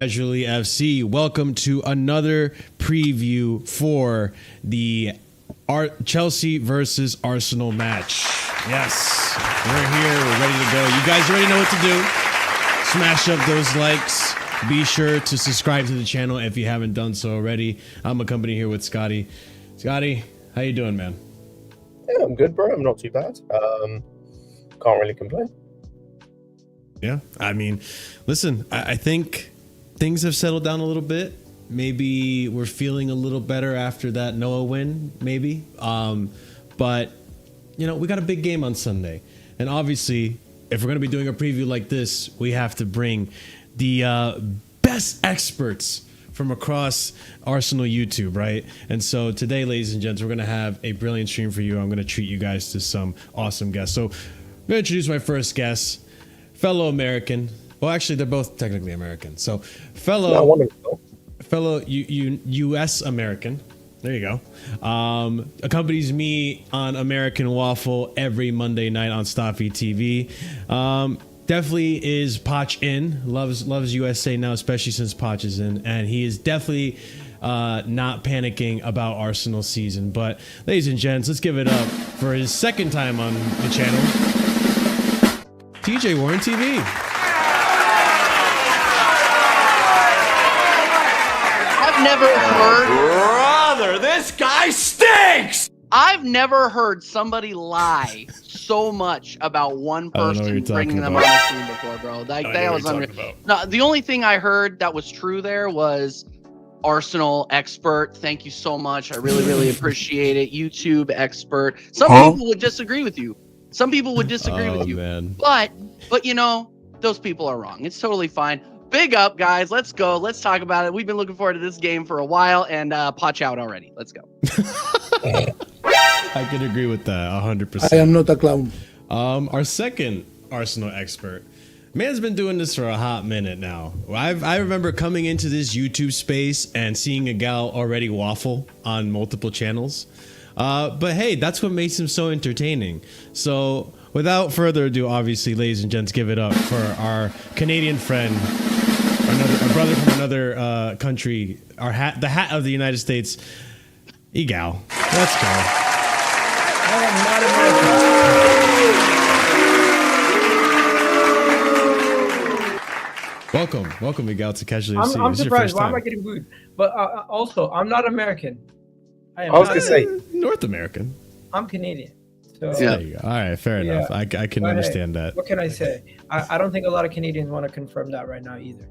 Casually FC, welcome to another preview for the Chelsea versus Arsenal match. Yes, we're here, we're ready to go. You guys already know what to do. Smash up those likes. Be sure to subscribe to the channel if you haven't done so already. I'm accompanied here with Scotty. Scotty, how you doing, man? Yeah, I'm good, bro. I'm not too bad. Can't really complain. Yeah, I mean, listen, I think things have settled down a little bit. Maybe we're feeling a little better after that Noah win, maybe. But, you know, we got a big game on Sunday. And obviously, if we're going to be doing a preview like this, we have to bring the best experts from across Arsenal YouTube, right? And so today, ladies and gents, we're going to have a brilliant stream for you. I'm going to treat you guys to some awesome guests. So I'm going to introduce my first guest. Fellow American. Well, actually, they're both technically American. So, fellow U.S. American. There you go. Accompanies me on American Waffle every Monday night on Staffy TV. Definitely is Poch in. Loves USA now, especially since Poch is in, and he is definitely not panicking about Arsenal season. But, ladies and gents, let's give it up for his second time on the channel. TJ Warren TV. I've never heard. Brother, this guy stinks! I've never heard somebody lie so much about one person bringing them on the scene before, bro. Like that was no, the only thing I heard that was true there was Arsenal expert. Thank you so much. I really appreciate it. YouTube expert. Some people would disagree with you. Some people would disagree with you, man. but you know, those people are wrong. It's totally fine. Big up, guys. Let's go. Let's talk about it. We've been looking forward to this game for a while, and Poch out already. Let's go. I can agree with that 100%. I am not a clown. Our second Arsenal expert. Man's been doing this for a hot minute now. I remember coming into this YouTube space and seeing a gal already waffle on multiple channels. But hey, that's what makes him so entertaining. So without further ado, obviously, ladies and gents, give it up for our Canadian friend, our brother from another country, the hat of the United States, Igal. Let's go. I am not American. Welcome, Igal, to Casually FC. I'm surprised. Why am I getting booed? But also, I'm not American. I was going to say North American. I'm Canadian. So, There you go. All right, fair enough. I can understand that. What can I say? I don't think a lot of Canadians want to confirm that right now either.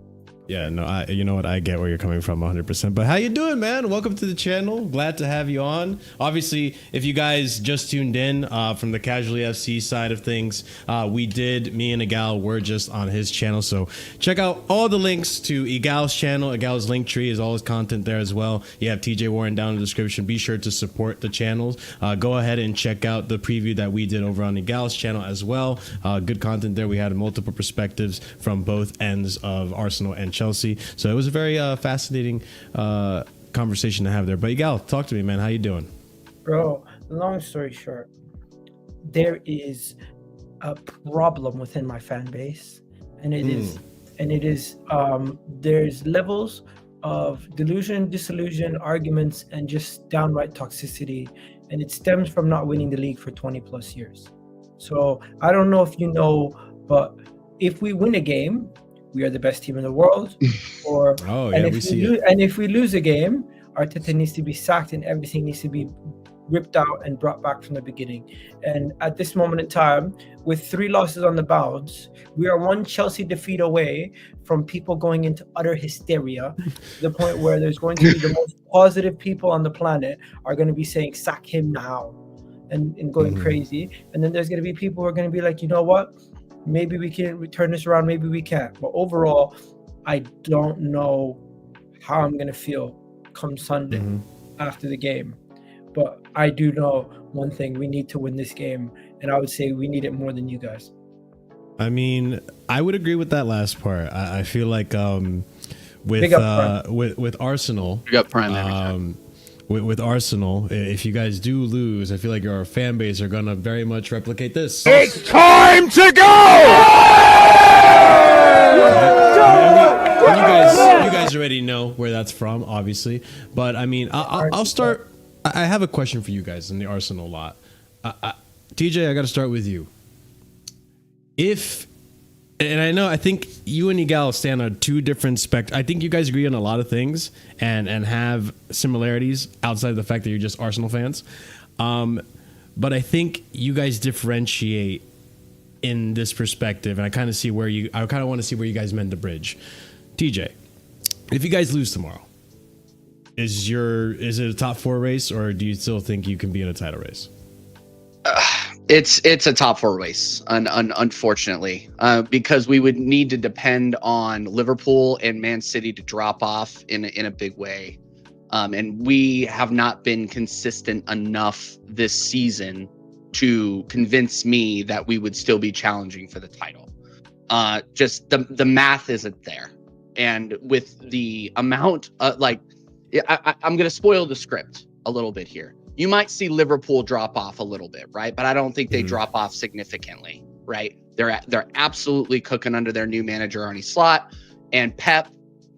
Yeah, no, you know what? I get where you're coming from 100%. But how you doing, man? Welcome to the channel. Glad to have you on. Obviously, if you guys just tuned in from the Casually FC side of things, me and Igal were just on his channel. So check out all the links to Igal's channel. Igal's link tree is all his content there as well. You have TJ Warren down in the description. Be sure to support the channels. Go ahead and check out the preview that we did over on Igal's channel as well. Good content there. We had multiple perspectives from both ends of Arsenal and Chelsea. So it was a very fascinating conversation to have there. But Igal, talk to me, man. How you doing? Bro, long story short, there is a problem within my fan base, and there's levels of delusion, disillusion, arguments, and just downright toxicity, and it stems from not winning the league for 20 plus years. So I don't know if you know, but if we win a game, we are the best team in the world. If we lose a game, Arteta needs to be sacked and everything needs to be ripped out and brought back from the beginning. And at this moment in time, with 3 losses on the bounce, we are one Chelsea defeat away from people going into utter hysteria, to the point where there's going to be the most positive people on the planet are going to be saying, sack him now, and going crazy. And then there's going to be people who are going to be like, you know what? Maybe we can turn this around, maybe we can't. But overall, I don't know how I'm going to feel come Sunday after the game. But I do know one thing, we need to win this game. And I would say we need it more than you guys. I mean, I would agree with that last part. I feel like with Arsenal, Big up Prime, with Arsenal, if you guys do lose, I feel like your fan base are gonna very much replicate this. It's time to go! You already know where that's from, obviously. But I mean, I'll start. I have a question for you guys in the Arsenal lot. TJ, I got to start with you. I think you and Igal stand on two different I think you guys agree on a lot of things and have similarities outside of the fact that you're just Arsenal fans. But I think you guys differentiate in this perspective, and I kind of want to see where you guys mend the bridge. TJ, if you guys lose tomorrow, is it a top 4 race, or do you still think you can be in a title race? It's a top 4 race, unfortunately, because we would need to depend on Liverpool and Man City to drop off in a big way, and we have not been consistent enough this season to convince me that we would still be challenging for the title. Just the math isn't there, and with the amount, I'm going to spoil the script a little bit here. You might see Liverpool drop off a little bit, right? But I don't think they drop off significantly, right? They're absolutely cooking under their new manager, Arne Slot, and Pep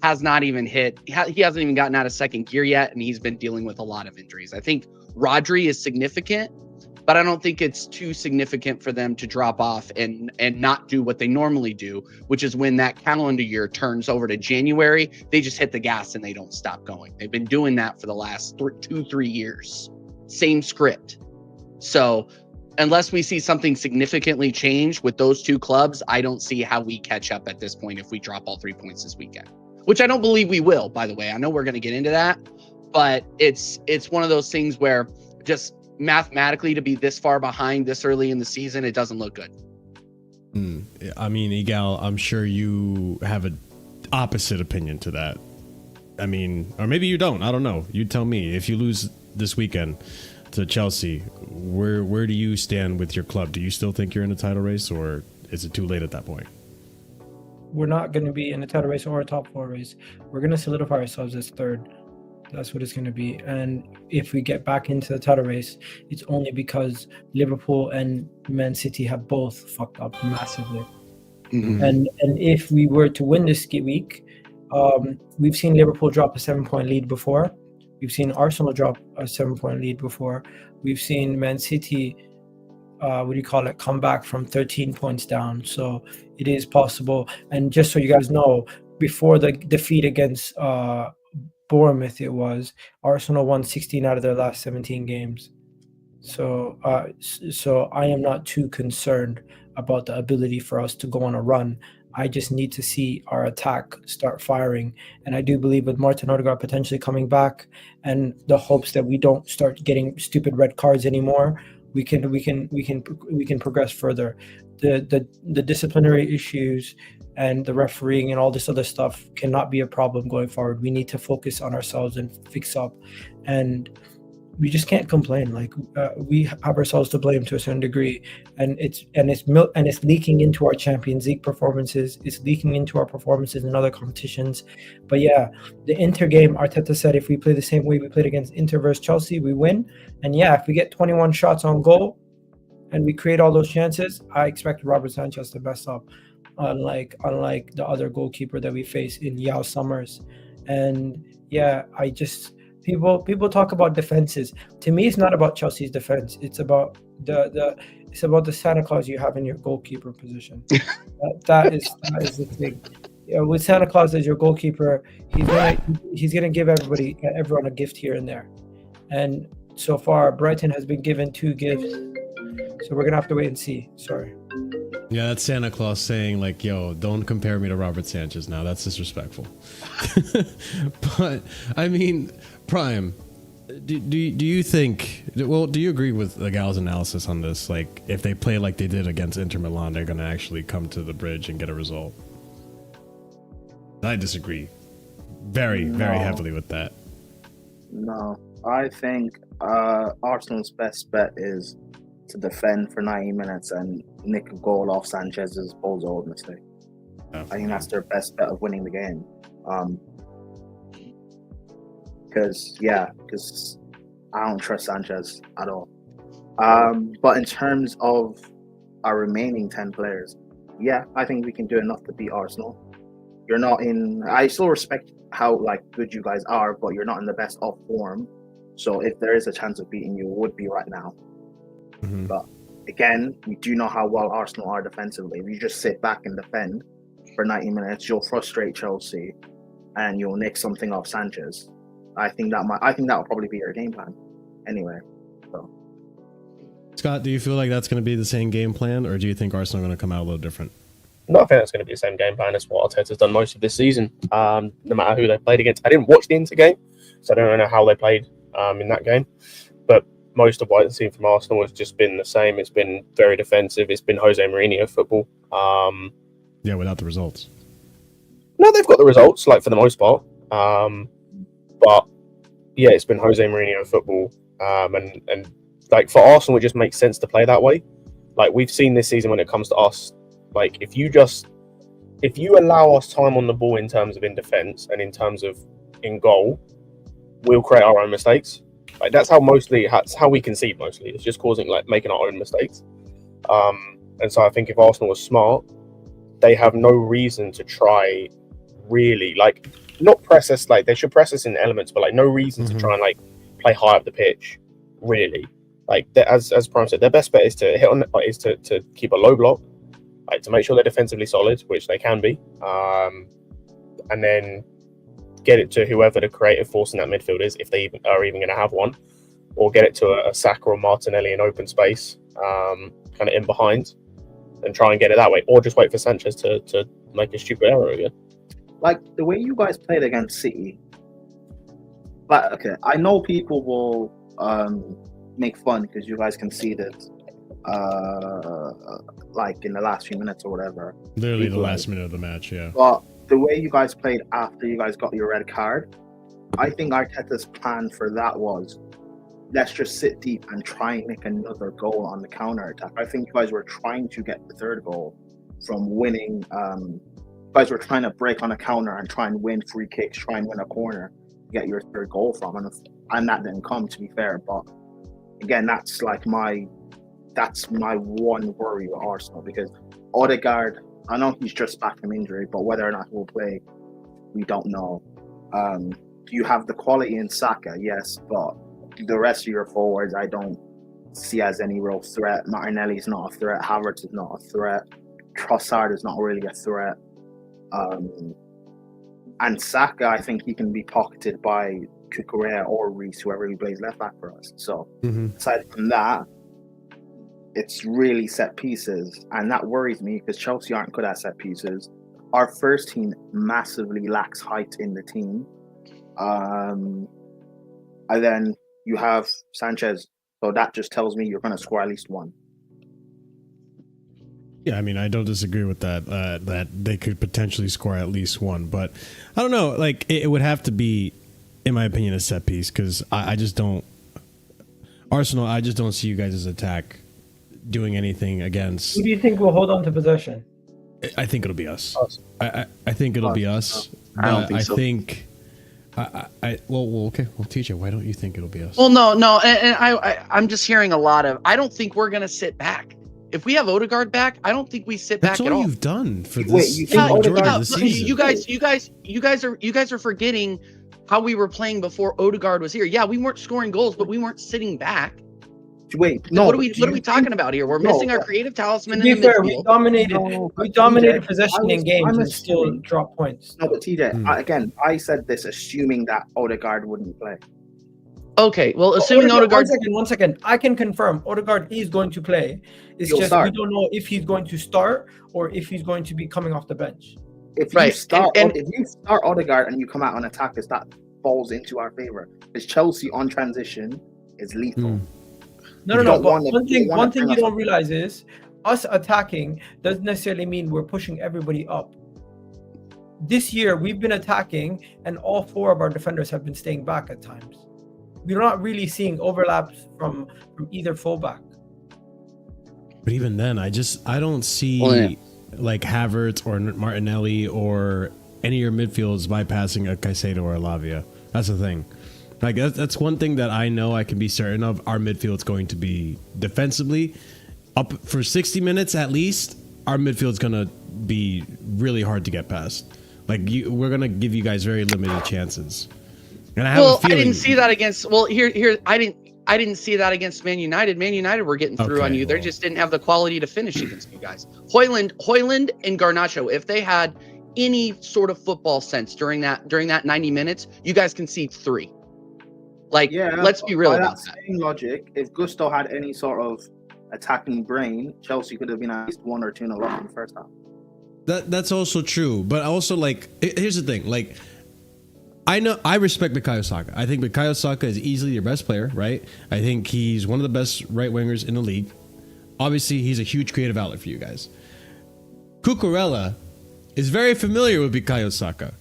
has not even hit. He hasn't even gotten out of second gear yet, and he's been dealing with a lot of injuries. I think Rodri is significant, but I don't think it's too significant for them to drop off and not do what they normally do, which is when that calendar year turns over to January, they just hit the gas and they don't stop going. They've been doing that for the last 2-3 years. Same script. So unless we see something significantly change with those two clubs, I don't see how we catch up at this point if we drop all 3 points this weekend, which I don't believe we will, by the way. I know we're going to get into that, but it's one of those things where just mathematically to be this far behind this early in the season, it doesn't look good. I mean, Igal, I'm sure you have an opposite opinion to that. I mean, or maybe you don't. I don't know. You tell me. If you lose this weekend to Chelsea, where do you stand with your club? Do you still think you're in a title race, or is it too late at that point? We're not going to be in a title race or a top 4 race. We're going to solidify ourselves as third. That's what it's going to be. And if we get back into the title race, it's only because Liverpool and Man City have both fucked up massively. Mm-hmm. And if we were to win this week, we've seen Liverpool drop a 7-point lead before. We've seen Arsenal drop a 7-point lead before. We've seen Man City, come back from 13 points down. So it is possible. And just so you guys know, before the defeat against Bournemouth, Arsenal won 16 out of their last 17 games. So I am not too concerned about the ability for us to go on a run. I just need to see our attack start firing, and I do believe with Martin Odegaard potentially coming back, and the hopes that we don't start getting stupid red cards anymore, we can progress further. The disciplinary issues and the refereeing and all this other stuff cannot be a problem going forward. We need to focus on ourselves and fix up, and we just can't complain. Like we have ourselves to blame to a certain degree, and it's leaking into our Champions League performances. It's leaking into our performances in other competitions. But yeah, the Inter game, Arteta said if we play the same way we played against Inter versus Chelsea, we win. And yeah, if we get 21 shots on goal and we create all those chances, I expect Robert Sanchez to mess up, unlike the other goalkeeper that we face in Yao Summers. And yeah, People talk about defenses. To me, it's not about Chelsea's defense. It's about the Santa Claus you have in your goalkeeper position. that is the thing. With Santa Claus as your goalkeeper, he's gonna give everyone a gift here and there. And so far, Brighton has been given 2 gifts. So we're gonna have to wait and see. Sorry. Yeah, that's Santa Claus saying like, "Yo, don't compare me to Robert Sanchez now. That's disrespectful." But I mean, Prime, do you think? Well, do you agree with the gal's analysis on this? Like, if they play like they did against Inter Milan, they're going to actually come to the bridge and get a result. I disagree, very heavily with that. No, I think Arsenal's best bet is to defend for 90 minutes and nick a goal off Sanchez's bulldozer mistake. I think that's their best bet of winning the game. Because I don't trust Sanchez at all. But in terms of our remaining 10 players, yeah, I think we can do enough to beat Arsenal. You're not in. I still respect how like good you guys are, but you're not in the best of form. So if there is a chance of beating you, it would be right now. Mm-hmm. But again, we do know how well Arsenal are defensively. If you just sit back and defend for 90 minutes, you'll frustrate Chelsea, and you'll nick something off Sanchez. I think that will probably be your game plan. Anyway, so. Scott, do you feel like that's going to be the same game plan, or do you think Arsenal are going to come out a little different? No, I think that's going to be the same game plan as what Arteta's done most of this season. No matter who they played against. I didn't watch the Inter game, so I don't know how they played in that game. But most of what I've seen from Arsenal has just been the same. It's been very defensive. It's been Jose Mourinho football. Yeah, without the results. No, they've got the results, like for the most part. But yeah, it's been Jose Mourinho football. And like for Arsenal, it just makes sense to play that way. Like we've seen this season when it comes to us, like if you allow us time on the ball in terms of in defense and in terms of in goal, we'll create our own mistakes. Like that's how we concede mostly. It's just making our own mistakes. And so I think if Arsenal was smart, they have no reason to try really like not press us. Like they should press us in elements, but like no reason to try and like play high up the pitch. Really, like as Prime said, their best bet is to hit on is to keep a low block, like to make sure they're defensively solid, which they can be, and then get it to whoever the creative force in that midfield is, if they are even going to have one, or get it to a Saka or Martinelli in open space, kind of in behind, and try and get it that way, or just wait for Sanchez to make a stupid error again. Like the way you guys played against City. But okay, I know people will make fun because you guys conceded like in the last few minutes or whatever. Literally the last minute of the match, yeah. But the way you guys played after you guys got your red card, I think Arteta's plan for that was, let's just sit deep and try and make another goal on the counter attack. I think you guys were trying to get the third goal from winning. You guys were trying to break on a counter and try and win free kicks, try and win a corner, get your third goal from, and that didn't come, to be fair. But again, that's my one worry with Arsenal, because Odegaard, I know he's just back from injury, but whether or not he'll play, we don't know. You have the quality in Saka, yes, but the rest of your forwards I don't see as any real threat. Martinelli's not a threat, Havertz is not a threat, Trossard is not really a threat. And Saka, I think he can be pocketed by Cucurella or Reece, whoever he plays left back for us. So aside from that, it's really set pieces, and that worries me because Chelsea aren't good at set pieces. Our first team massively lacks height in the team. And then you have Sanchez, so that just tells me you're going to score at least one. Yeah, I mean, I don't disagree with that, that they could potentially score at least one. But I don't know, like, it would have to be, in my opinion, a set piece, because I just don't... Arsenal, I just don't see you guys' attack doing anything against... Who do you think will hold on to possession? I think it'll be us. I think it'll be us. I don't think so. Well, okay. Well, TJ, why don't you think it'll be us? Well, no, and I'm just hearing a lot of. I don't think we're gonna sit back. If we have Odegaard back, I don't think we sit back at all. That's all you've done for this. Wait, you think Odegaard this season? You guys are forgetting how we were playing before Odegaard was here. Yeah, we weren't scoring goals, but we weren't sitting back. Wait, no. What are we talking about here? We're missing our creative talisman. To be fair, we midfield. dominated possession in games and still drop points. No, but TJ, I said this assuming that Odegaard wouldn't play. Okay, well, assuming Odegaard... One second. I can confirm Odegaard is going to play. It's just we don't know if he's going to start or if he's going to be coming off the bench. If you start Odegaard and you come out on attackers, that falls into our favor. Because Chelsea on transition is lethal. No. But one thing you don't realize is us attacking doesn't necessarily mean we're pushing everybody up. This year we've been attacking, and all four of our defenders have been staying back at times. We're not really seeing overlaps from either fullback. But even then, I don't see like Havertz or Martinelli or any of your midfields bypassing a Caicedo or a Lavia. That's the thing. Like that's one thing that I know I can be certain of. Our midfield's going to be defensively up for 60 minutes at least. Our midfield's gonna be really hard to get past. Like we're gonna give you guys very limited chances. And I have a feeling. I didn't see that against. Well, I didn't see that against Man United. Man United were getting through on you. They just didn't have the quality to finish against you guys. Hoyland and Garnacho, if they had any sort of football sense during that 90 minutes, you guys concede 3. Like, let's be real about that. Same logic, if Gusto had any sort of attacking brain, Chelsea could have been at least 1 or 2 in the first half. That's also true, but also like here's the thing, like I respect Bukayo Saka. I think Bukayo Saka is easily your best player, right? I think he's one of the best right wingers in the league. Obviously, he's a huge creative outlet for you guys. Cucurella is very familiar with Bukayo Saka.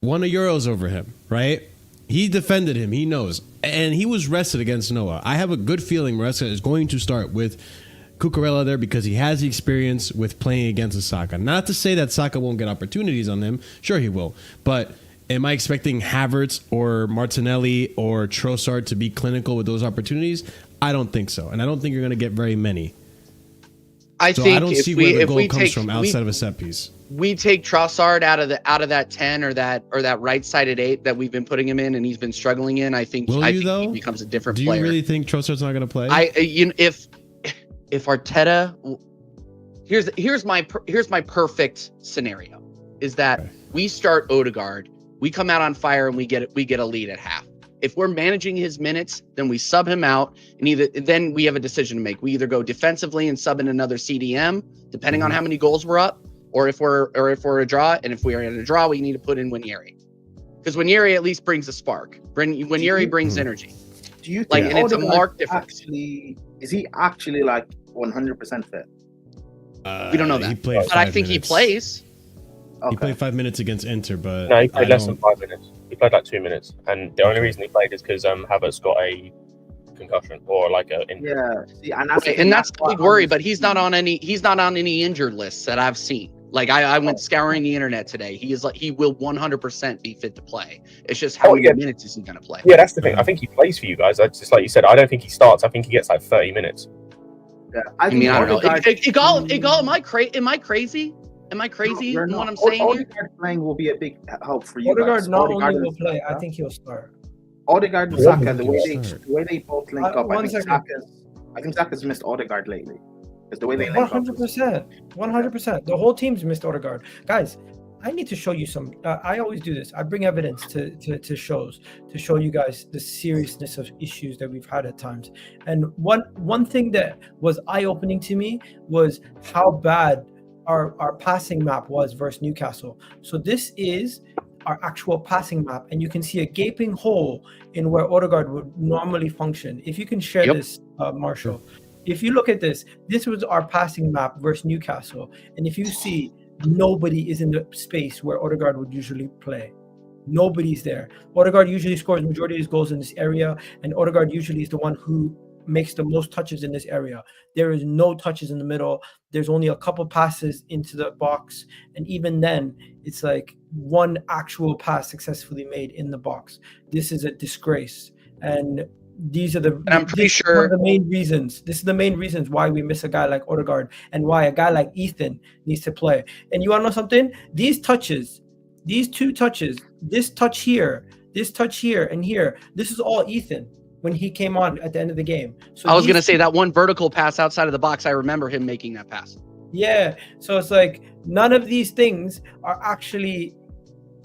Won a Euros over him, right? He defended him. He knows. And he was rested against Noah. I have a good feeling Maresca is going to start with Cucurella there because he has the experience with playing against Saka. Not to say that Saka won't get opportunities on him. Sure he will. But am I expecting Havertz or Martinelli or Trossard to be clinical with those opportunities? I don't think so. And I don't think you're going to get very many. I don't see where the goal comes from outside of a set piece. We take Trossard out of that 10 or that right-sided 8 that we've been putting him in, and he's been struggling in. I think he becomes a different player. Do you really think Trossard's not going to play? If Arteta, here's my perfect scenario is that we start Odegaard, we come out on fire, and we get a lead at half. If we're managing his minutes, then we sub him out, and then we have a decision to make. We either go defensively and sub in another CDM, depending on how many goals we're up, or if we're a draw. And if we are in a draw, we need to put in Winieri, because Winieri at least brings a spark. Winieri brings energy. Do you think and it's a marked difference? Is he actually like 100% fit? We don't know that, but I think he plays. Okay. He played 5 minutes against Inter, but no, he played less than 5 minutes. He played like 2 minutes, and the only reason he played is because Havertz got a concussion or like a injury. Yeah, see, and that's the big worry. But he's not on any injured lists that I've seen. Like I went scouring the internet today. He will 100% be fit to play. It's just how many minutes is he going to play? Yeah, that's the thing. I think he plays for you guys. That's just like you said. I don't think he starts. I think he gets like 30 minutes. Yeah, I don't know. Igal, am I crazy? Am I crazy in what I'm saying here? Odegaard playing will be a big help for you. Odegaard not only will play, I think he'll start. Odegaard and Saka, the way they both link up, I think Saka's missed Odegaard lately. Because the way they link 100%. The whole team's missed Odegaard. Guys, I need to show you some. I always do this. I bring evidence to shows to show you guys the seriousness of issues that we've had at times. And one thing that was eye-opening to me was how bad our passing map was versus Newcastle. So this is our actual passing map, and you can see a gaping hole in where Odegaard would normally function. If you can share this, Marshall. If you look at this was our passing map versus Newcastle, and if you see, nobody is in the space where Odegaard would usually play. Nobody's there. Odegaard usually scores majority of his goals in this area, and Odegaard usually is the one who makes the most touches in this area. There is no touches in the middle. There's only a couple passes into the box, and even then it's like one actual pass successfully made in the box. This is a disgrace, and these are I'm pretty sure the main reasons. This is the main reasons why we miss a guy like Odegaard and why a guy like Ethan needs to play. And you want to know something? These touches, these 2 touches, this touch here, and here, this is all Ethan when he came on at the end of the game. So I was going to say that one vertical pass outside of the box, I remember him making that pass. Yeah. So it's like none of these things are actually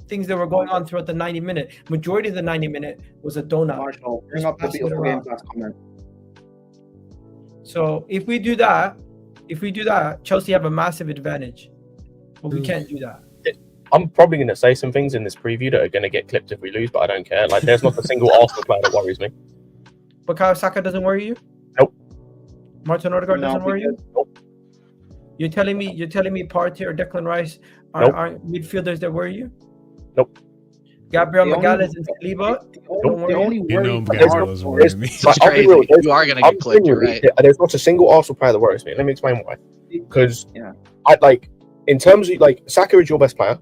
things that were going on throughout the 90-minute. Majority of the 90-minute was a donut. Marshall, bring up the beautiful game class comment. So if we do that, Chelsea have a massive advantage. But we can't do that. I'm probably going to say some things in this preview that are going to get clipped if we lose, but I don't care. Like, there's not a single Arsenal player that worries me. Bukayo Saka doesn't worry you? Nope. Martin Odegaard doesn't worry you? Nope. You're telling me Partey or Declan Rice aren't midfielders that worry you? Nope. Gabriel Magalhaes and Saliba? The only worry you are going to get clipped, right? There's not a single Arsenal player that worries me. Let me explain why. Because in terms of Saka is your best player,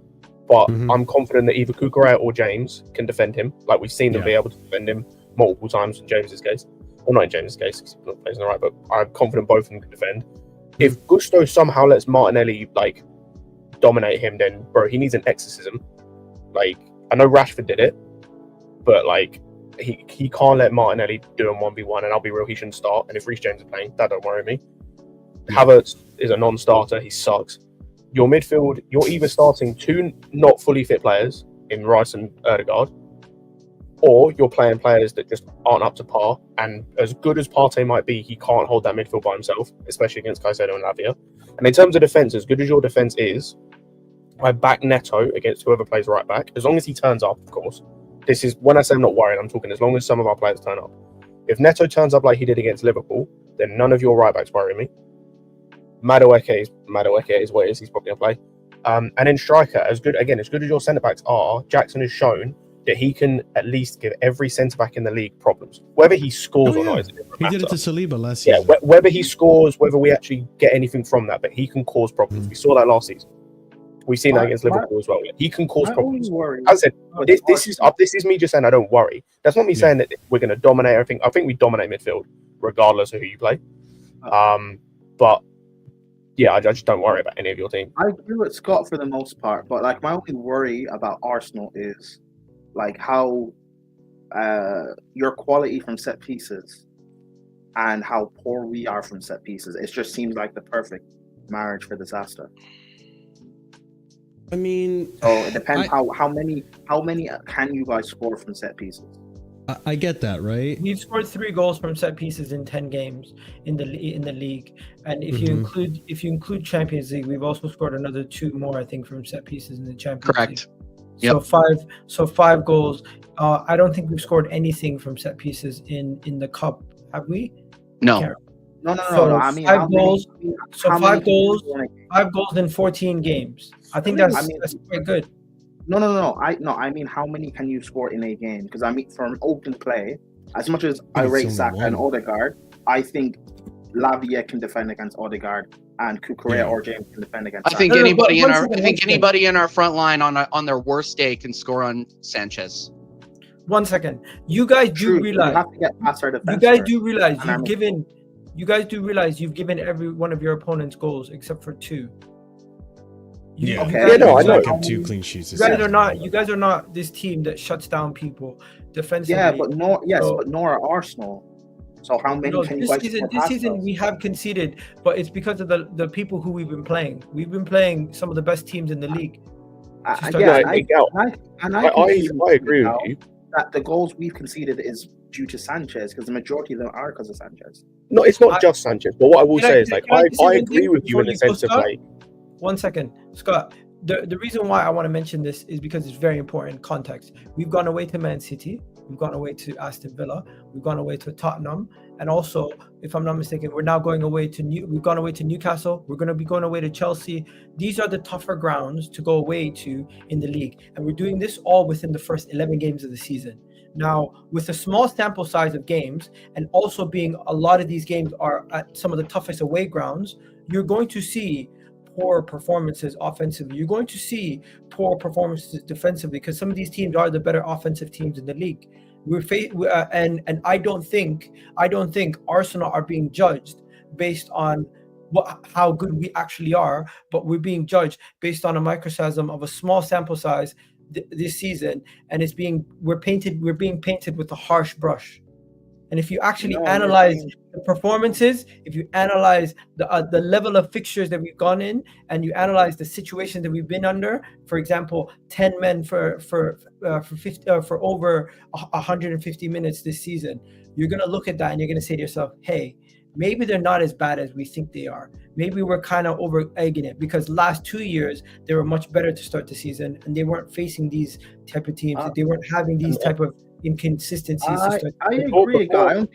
but I'm confident that either Cucurella or James can defend him. Like, we've seen them be able to defend him multiple times in James's case. Well, not in James's case, because he's not playing on the right, but I'm confident both of them can defend. If Gusto somehow lets Martinelli dominate him, then bro, he needs an exorcism. Like, I know Rashford did it, but like he can't let Martinelli do him 1v1, and I'll be real, he shouldn't start. And if Reece James is playing, that don't worry me. Havertz is a non-starter, he sucks. Your midfield, you're either starting two not fully fit players in Rice and Ødegaard, or you're playing players that just aren't up to par. And as good as Partey might be, he can't hold that midfield by himself, especially against Caicedo and Lavia. And in terms of defence, as good as your defence is, I back Neto against whoever plays right back, as long as he turns up, of course. This is, when I say I'm not worried, I'm talking as long as some of our players turn up. If Neto turns up like he did against Liverpool, then none of your right backs worry me. Madueke is what it is, he's probably going to play. And in striker, as good as your centre backs are, Jackson has shown that he can at least give every centre back in the league problems. Whether he scores or not is a different matter. He did it to Saliba last season. season. Yeah, whether he scores, whether we actually get anything from that, but he can cause problems. We saw that last season. We've seen that against Liverpool as well. He can cause problems. As I said, this is me just saying I don't worry. That's not me saying that we're going to dominate everything. I think we dominate midfield regardless of who you play. But yeah, I just don't worry about any of your team. I agree with Scott for the most part, but like my only worry about Arsenal is like how your quality from set pieces and how poor we are from set pieces. It just seems like the perfect marriage for disaster. I mean, so it depends how many can you guys score from set pieces? I get that, right? We've scored 3 goals from set pieces in 10 games in the league, and if you include Champions League, we've also scored another 2 more, I think, from set pieces in the Champions League. Yep. So 5 goals. I don't think we've scored anything from set pieces in the cup, have we? No. No. I mean, 5 goals. So 5 goals. 5 goals in 14 games. I think that's quite good. No. I mean, how many can you score in a game? Because I mean, from open play, as much as I rate Saka and Odegaard, I think Lavia can defend against Odegaard, and Kukurea or James can defend against. I think anybody in our front line on their worst day can score on Sanchez. 1 second. You guys do realize. You have to get past our defense. You guys do realize you've given every one of your opponents goals except for 2. I know. 2 clean sheets. You guys are not this team that shuts down people defensively. Yeah, but nor are Arsenal. So how many can you guys score? This season we have conceded, but it's because of the people who we've been playing. We've been playing some of the best teams in the league. I agree with you. That the goals we've conceded is due to Sanchez, because the majority of them are because of Sanchez. No, it's not just Sanchez. But what I will say is, like, I agree with you in the sense of, like. 1 second, Scott. The reason why I want to mention this is because it's very important context. We've gone away to Man City, we've gone away to Aston Villa, we've gone away to Tottenham, and also, if I'm not mistaken, we're now going away to we've gone away to Newcastle. We're going to be going away to Chelsea. These are the tougher grounds to go away to in the league, and we're doing this all within the first 11 games of the season. Now, with a small sample size of games, and also being a lot of these games are at some of the toughest away grounds, you're going to see poor performances offensively. You're going to see poor performances defensively, because some of these teams are the better offensive teams in the league. And I don't think Arsenal are being judged based on how good we actually are, but we're being judged based on a microcosm of a small sample size this season, and we're being painted with a harsh brush. And if you actually analyze the performances, if you analyze the level of fixtures that we've gone in, and you analyze the situations that we've been under, for example, 10 men for over 150 minutes this season, you're gonna look at that and you're gonna say to yourself, "Hey, maybe they're not as bad as we think they are. Maybe we're kind of over egging it, because last 2 years they were much better to start the season, and they weren't facing these type of teams. They weren't having these type of inconsistencies." I agree, guys.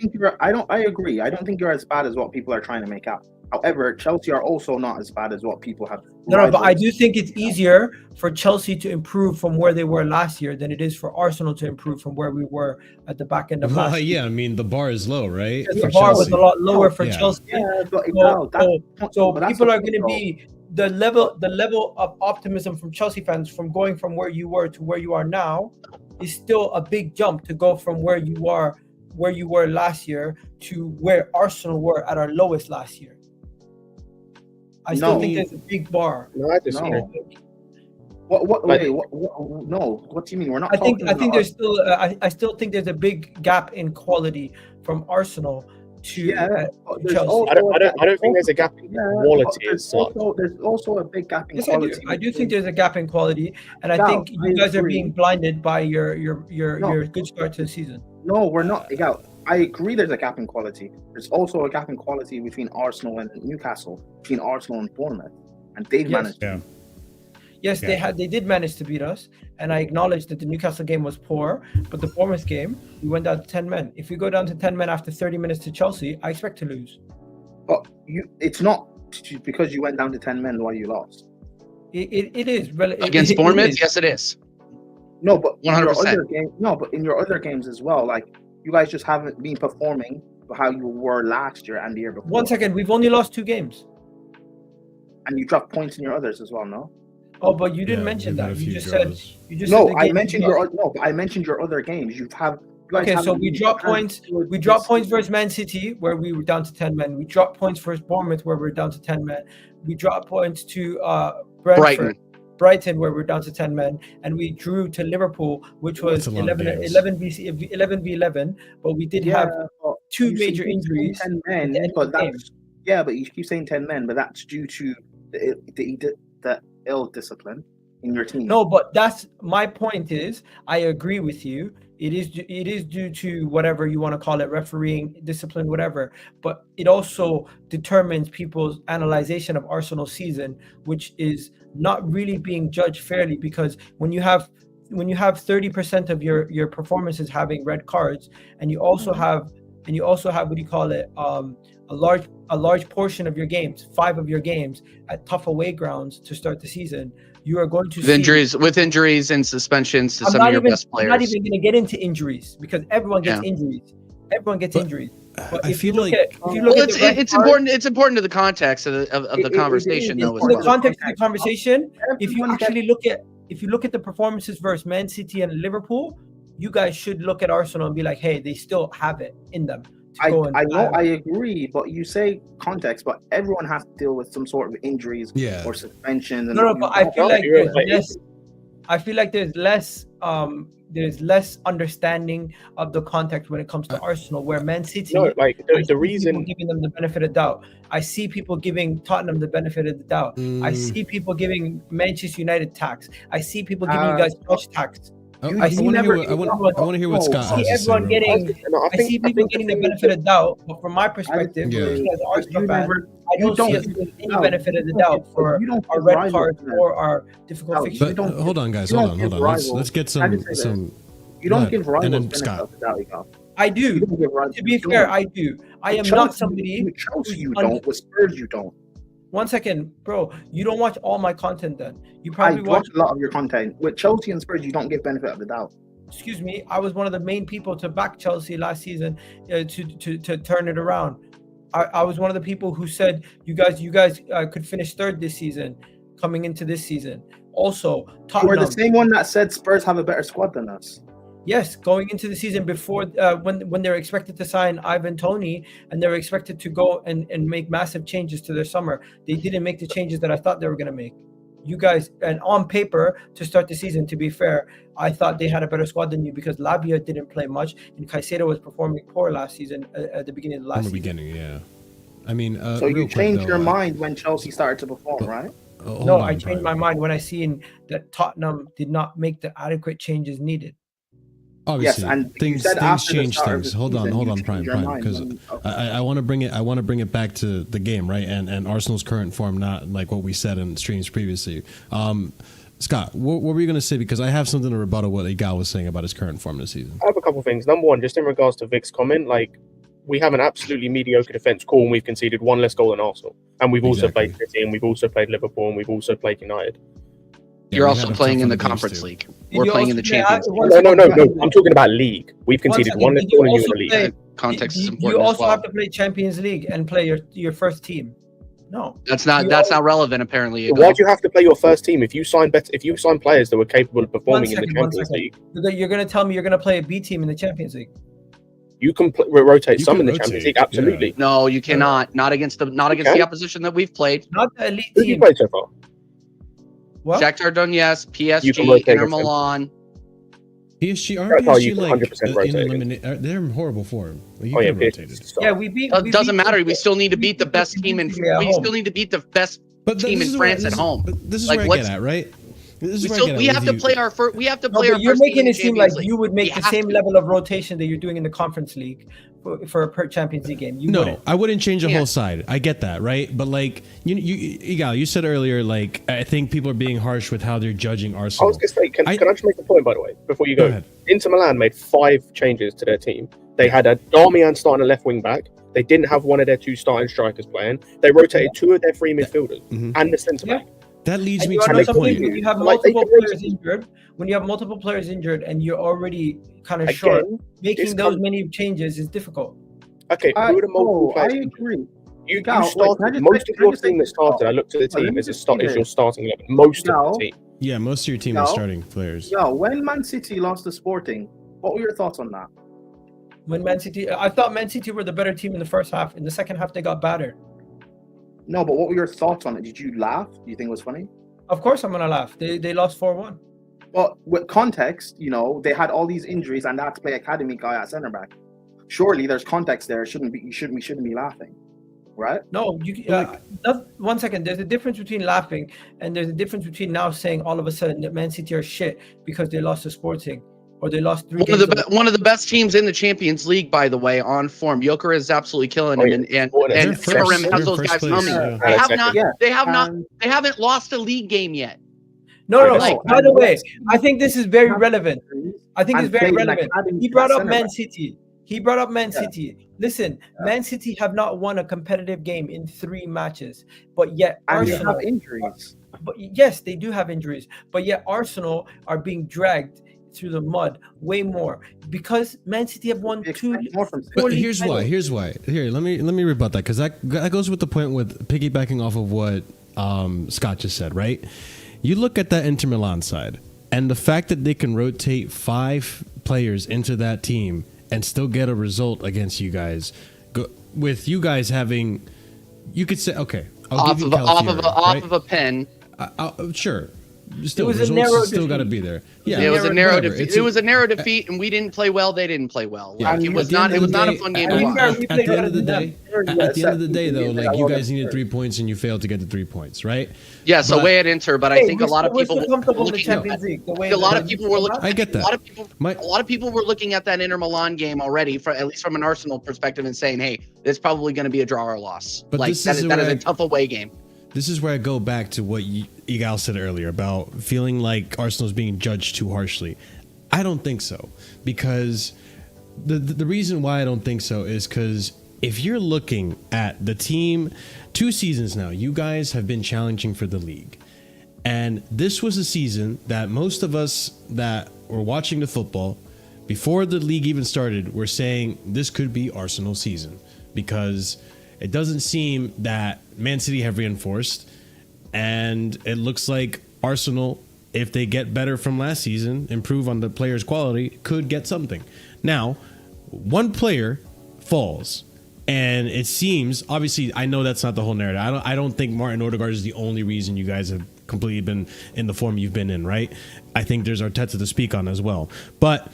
I agree. I don't think you're as bad as what people are trying to make out. However, Chelsea are also not as bad as what people have. No, but I do think it's easier for Chelsea to improve from where they were last year than it is for Arsenal to improve from where we were at the back end of last year. Yeah, I mean, the bar is low, right? The bar was a lot lower for Chelsea. Yeah, so people are going to be the level of optimism from Chelsea fans from going from where you were to where you are now is still a big jump to go from where you were last year to where Arsenal were at our lowest last year. I still No. think there's a big bar. No, I disagree. No. What? Like- Wait. No. What do you mean? We're not. I think talking there's about- still I still think there's a big gap in quality from Arsenal to there's Chelsea. also- I don't think there's a gap in quality as such. There's also a big gap in Yes, I do. quality. I do think there's a gap in quality, and I Yeah, think you I guys are agree. being blinded by your No. good start to the season. No, we're not. Yeah, I agree. There's a gap in quality. There's also a gap in quality between Arsenal and Newcastle, between Arsenal and Bournemouth, and they've Yes. managed. Yeah. Yes, they did manage to beat us, and I acknowledge that the Newcastle game was poor, but the Bournemouth game, we went down to 10 men. If we go down to 10 men after 30 minutes to Chelsea, I expect to lose. But it's not because you went down to 10 men why you lost. It is Against Bournemouth, yes, it is. No, but in your 100%. other game, but in your other games as well, like you guys just haven't been performing how you were last year and the year before. 1 second, we've only lost 2 games. And you dropped points in your others as well, no? Oh, but you didn't Yeah, mention we've had that. a You few just said draws. the I games mentioned we your lost. I mentioned your other games. You guys Okay, so haven't we been- dropped you haven't points. good We dropped this points season. versus Man City, where we were down to 10 men. We dropped points versus Bournemouth, where we were down to 10 men. We dropped points to Brentford, Brighton, where we're down to 10 men, and we drew to Liverpool, which was That's a lot of 11 games. 11v11, but we did have but two you major keep saying injuries 10 at men, the end but of the game. that's but you keep saying 10 men, but that's due to the ill discipline in your team. No, but that's my point. Is I agree with you. It is due to whatever you want to call it, refereeing, discipline, whatever. But it also determines people's analyzation of Arsenal season, which is not really being judged fairly, because when you have 30% of your performances having red cards, and you also have what do you call it, a large portion of your games, 5 of your games at tough away grounds to start the season, you are going to with injuries and suspensions to some of your best players. I'm not even going to get into injuries, because everyone gets injuries. Everyone gets injuries. But I feel like it's important to the context of the conversation, though. In the context of the conversation, if you look at the performances versus Man City and Liverpool, you guys should look at Arsenal and be like, hey, they still have it in them. I know, I agree, but you say context, but everyone has to deal with some sort of injuries or suspensions. And No, but I feel like there's less understanding of the context when it comes to Arsenal, where Man City, the reason giving them the benefit of doubt. I see people giving Tottenham the benefit of the doubt. I see people giving Manchester United tax. I see people giving you guys touch tax. I want to hear what Scott has to say. I see people getting the benefit of doubt, but from my perspective, as an Arsenal fan, I don't see us getting any benefit of the doubt for our red cards or our difficult fixtures. But hold on, guys. Hold on. Let's get some. You don't give rivals and then benefit Scott. of the doubt, Igor. I do. To be fair, I do. I am not somebody. With Chelsea, you don't. With Spurs, you don't. 1 second, bro. You don't watch all my content then. You I probably watch a lot of your content. With Chelsea and Spurs, you don't give benefit of the doubt. Excuse me. I was one of the main people to back Chelsea last season to turn it around. I was one of the people who said you guys could finish third this season, coming into this season. Also, Tottenham. You were the same one that said Spurs have a better squad than us. Yes, going into the season before when they were expected to sign Ivan Toney and they were expected to go and make massive changes to their summer, they didn't make the changes that I thought they were going to make. You guys, and on paper to start the season, to be fair, I thought they had a better squad than you, because Lavia didn't play much and Caicedo was performing poor last season at the beginning of the last season. Beginning, yeah. I mean, so you changed your mind when Chelsea started to perform, right? No, I changed my mind when I seen that Tottenham did not make the adequate changes needed. Obviously, yes, and things change things. Hold on, Prime, because I want to bring it back to the game, right? And Arsenal's current form, not like what we said in streams previously. Scott, what were you going to say? Because I have something to rebuttal what Igal was saying about his current form this season. I have a couple of things. Number one, just in regards to Vic's comment, like, we have an absolutely mediocre defense. Cool, and we've conceded 1 less goal than Arsenal, and we've also played City, and we've also played Liverpool, and we've also played United. You're also playing in the Conference League. We're playing in the Champions League. No. I'm talking about league. We've conceded 1 less goal than you in the league. Context is important. You also as well. have to play Champions League and play your first team. No, that's not relevant. Apparently, why do you have to play your first team if you sign players that were capable of performing in the Champions League? You're going to tell me you're going to play a B team in the Champions League? You can rotate You some can in the Champions rotate, League, absolutely. yeah. No, you cannot. Not against the opposition that we've played. Not the elite Who have you team. played so far? What? Shakhtar Donetsk, You can PSG, rotate Inter against them. Milan. PSG Right aren't now, you PSG can like 100% in rotate eliminate? They're in horrible form. Like, you Oh yeah, can rotate PSG. it. Yeah, we beat. It we doesn't beat- matter. We still need to beat the we best beat team in. Italy at We home. still need to beat the best But team in France at home. But this is Like, where I what's- get at, right? This is We where I still get we at have with to you. play our first. We have to No, play but our you're first game making in it seem Champions like League. you would make We the have same to. level of rotation that you're doing in the Conference League for a Champions League game. You No, wouldn't. I wouldn't change the Yeah. whole side. I get that, right? But like Igal, you said earlier, like I think people are being harsh with how they're judging I Arsenal. was going to say, can I just make a point, by the way, before you Go go? ahead. Inter Milan made 5 changes to their team. They had a Darmian starting a left wing back. They didn't have one of their 2 starting strikers playing. They rotated 2 of their 3 midfielders Mhm. and the centre back. That leads And me you to wanna my know something? point. When you have Like, they multiple can players injured, and you're already kind of Again, short, this making those comes- many changes is difficult. Okay, who are the multiple I players? agree. You Gal, wait, started can I just most say- of can I your just say team that this, started. Gal? I looked at the Let team me as just say your this. starting 11. Most Gal, of the team. Yeah, most of your team No. is starting players. Yo, when Man City lost to Sporting, what were your thoughts on that? When Man City, I thought Man City were the better team in the first half. In the second half, they got battered. No, but what were your thoughts on it? Did you laugh? Do you think it was funny? Of course, I'm gonna laugh. They lost 4-1. But with context, they had all these injuries and they had to play academy guy at centre back. Surely there's context there. We shouldn't be laughing, right? No, one second. There's a difference between laughing and there's a difference between now saying all of a sudden that Man City are shit because they lost to Sporting or they lost 3 games. One of the best teams in the Champions League, by the way, on form. Joker is absolutely killing Oh, him, yeah. and They're first. Severin They're has those first guys place, humming. yeah. They have not. Yeah. They haven't lost a league game yet. No. Like- By the way, I think this is very relevant. I think And it's very played in relevant. academy He brought up centre Man back. City. He brought up Man Yeah. City. Listen, Man City have not won a competitive game in 3 matches, but yet And they Arsenal. have injuries. But yes, they do have injuries, but yet Arsenal are being dragged through the mud way more because Man City have won We 2. expect more from City. But Poorly here's why. titled. Here's why. Here, let me rebut that because that goes with the point with piggybacking off of what Scott just said. Right? You look at that Inter Milan side, and the fact that they can rotate 5 players into that team and still get a result against you guys, with you guys having, you could say, okay, I'll Off give of you a pen. Sure. Still, was a results narrow still got to defeat. be there. Yeah, It was a narrow whatever. defeat. It's It was a narrow defeat, and we didn't play well. They didn't play well. Yeah. Like, it was At the not. end It of was the not a day- fun game at to the watch. end- At the end of the day, though, like you guys needed 3 points and you failed to get the 3 points, right? Yes, But- away at Inter, but I Hey, think a lot of we're people still comfortable in the looking Champions at, League. The way a lot that- of people were looking. I get that. A lot of people. My- A lot of people were looking at that Inter Milan game already, at least from an Arsenal perspective, and saying, "Hey, it's probably going to be a draw or loss." But Like this that is is that is where a tough away game. This is where I go back to what Igal said earlier about feeling like Arsenal's being judged too harshly. I don't think so, because the reason why I don't think so is because if you're looking at the team, 2 seasons now, you guys have been challenging for the league. And this was a season that most of us that were watching the football before the league even started were saying this could be Arsenal season, because it doesn't seem that Man City have reinforced, and it looks like Arsenal, if they get better from last season, improve on the players' quality, could get something. Now, one player falls, and it seems, obviously, I know that's not the whole narrative. I don't think Martin Odegaard is the only reason you guys have completely been in the form you've been in, right? I think there's Arteta to speak on as well. But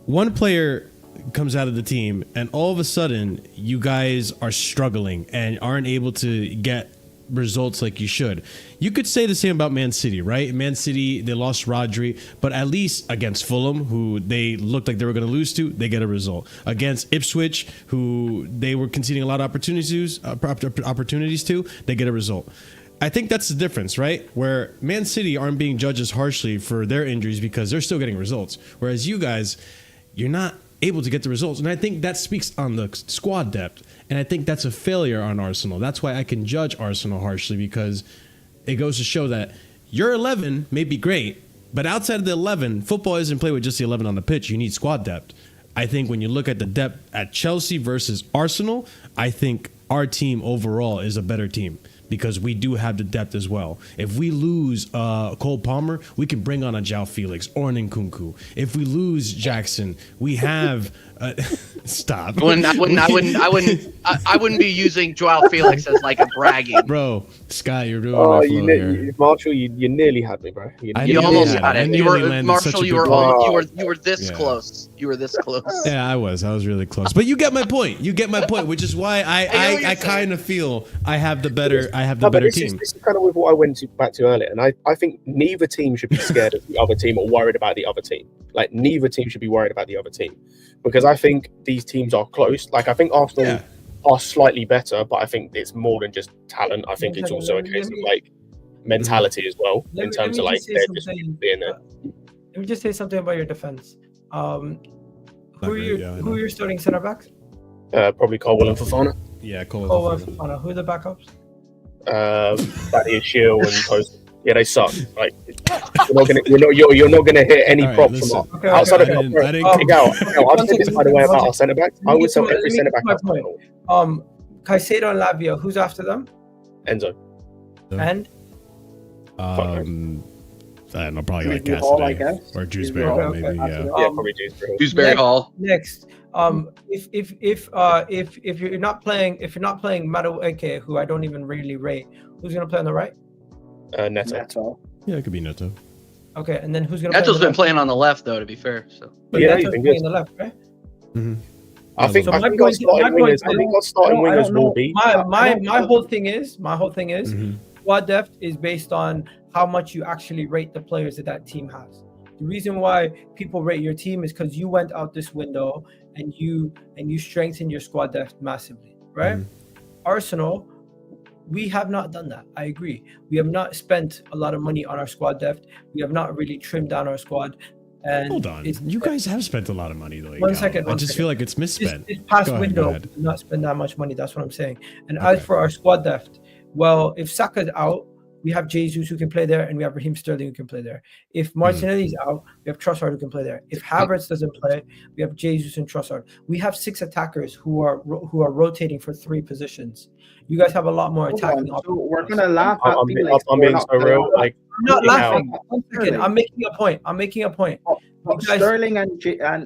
one player comes out of the team, and all of a sudden, you guys are struggling and aren't able to get results like you should. You could say the same about Man City, right? Man City, they lost Rodri, but at least against Fulham, who they looked like they were going to lose to, they get a result. Against Ipswich, who they were conceding a lot of opportunities to, they get a result. I think that's the difference, right? Where Man City aren't being judged as harshly for their injuries because they're still getting results. Whereas you guys, you're not able to get the results. And I think that speaks on the squad depth. And I think that's a failure on Arsenal. That's why I can judge Arsenal harshly, because it goes to show that your 11 may be great, but outside of the 11, football isn't played with just the 11 on the pitch. You need squad depth. I think when you look at the depth at Chelsea versus Arsenal, I think our team overall is a better team because we do have the depth as well. If we lose Cole Palmer, we can bring on a João Felix or an Nkunku. If we lose Jackson, we have stop. I wouldn't be using João Felix as like a bragging. Bro, Scott, you're doing Oh, my flow here. Marshall, you nearly had me, bro. I You nearly almost had had it. I it. nearly landed such Marshall. a You good were point. you were this Yeah. close. You were this close. Yeah, I was really close. But you get my point. You get my point, which is why I kind of feel I have the better team. This is kind of with what I went back to earlier, and I think neither team should be scared of the other team or worried about the other team. Like neither team should be worried about the other team, because I think these teams are close. Like I think Arsenal are slightly better, but I think it's more than just talent. I think it's also a case of like mentality as well, in terms of like they're just being there. Let me just say something about your defense. Who are your starting center backs? Probably Colwell and Fofana. Yeah, Cole. And Fofana. Who are the backups? Thaddeus Shield and Post. Yeah, they suck. Like you're not gonna hit any props from outside of I'll say this by the way about our centre backs. I would tell every centre back. Caicedo and Lavia. Who's after them? Enzo. And I don't know, probably like Hall, I Cassidy guess. or Dewsbury Hall, maybe. Yeah. Probably Dewsbury. Dewsbury Hall. Next, if you're not playing Madueke, who I don't even really rate, who's gonna play on the right? Neto. Yeah, it could be Neto. Okay, and then who's gonna? Neto's been playing on the left though, to be fair. So. But Yeah, Neto's he's been playing good. on the left, right? Mm-hmm. I think So our starting wingers will be. My whole thing is Mhm. squad depth is based on how much you actually rate the players that team has. The reason why people rate your team is because you went out this window and you strengthened your squad depth massively, right? Arsenal, we have not done that. I agree. We have not spent a lot of money on our squad depth. We have not really trimmed down our squad. And Hold on, you guys have spent a lot of money though. One second. I just feel like it's misspent. This past Go ahead, window, go ahead. we did not spend that much money. That's what I'm saying. And as for our squad depth, well, if Saka's out, we have Jesus who can play there, and we have Raheem Sterling who can play there. If Martinelli's out, we have Trossard who can play there. If Havertz doesn't play, we have Jesus and Trossard. We have 6 attackers who are rotating for 3 positions. You guys have a lot more attacking. So we're gonna laugh at Felix. I'm being so real. Like I'm not laughing. One second. I'm making a point. But guys- Sterling and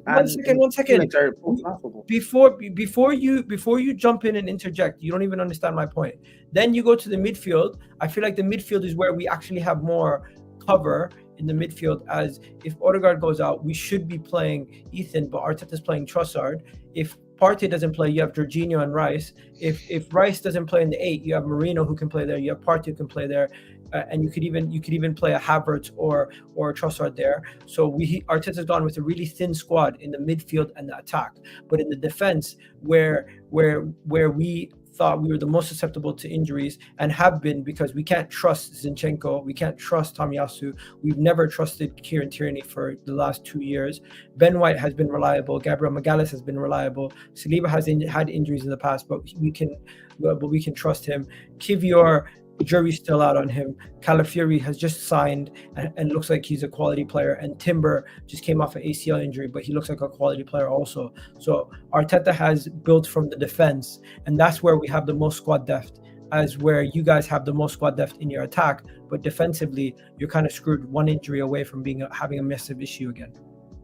One second. Felix are both laughable. Before you jump in and interject, you don't even understand my point. Then you go to the midfield. I feel like the midfield is where we actually have more cover in the midfield, as if Odegaard goes out, we should be playing Ethan, but Arteta's playing Trossard. If Partey doesn't play, you have Jorginho and Rice. If Rice doesn't play in the 8, you have Marino who can play there. You have Partey who can play there, and you could even play a Havertz or a Trossard there. So Arteta's gone with a really thin squad in the midfield and the attack, but in the defense, where we thought we were the most susceptible to injuries and have been, because we can't trust Zinchenko, we can't trust Tomiyasu, we've never trusted Kieran Tierney for the last 2 years. Ben White has been reliable, Gabriel Magalhaes has been reliable, Saliba has had injuries in the past, but we can trust him. Kivior, jury's still out on him. Calafiori has just signed and looks like he's a quality player, and Timber just came off an ACL injury, but he looks like a quality player also. So Arteta has built from the defense, and that's where we have the most squad depth, as where you guys have the most squad depth in your attack, but defensively you're kind of screwed one injury away from having a massive issue again.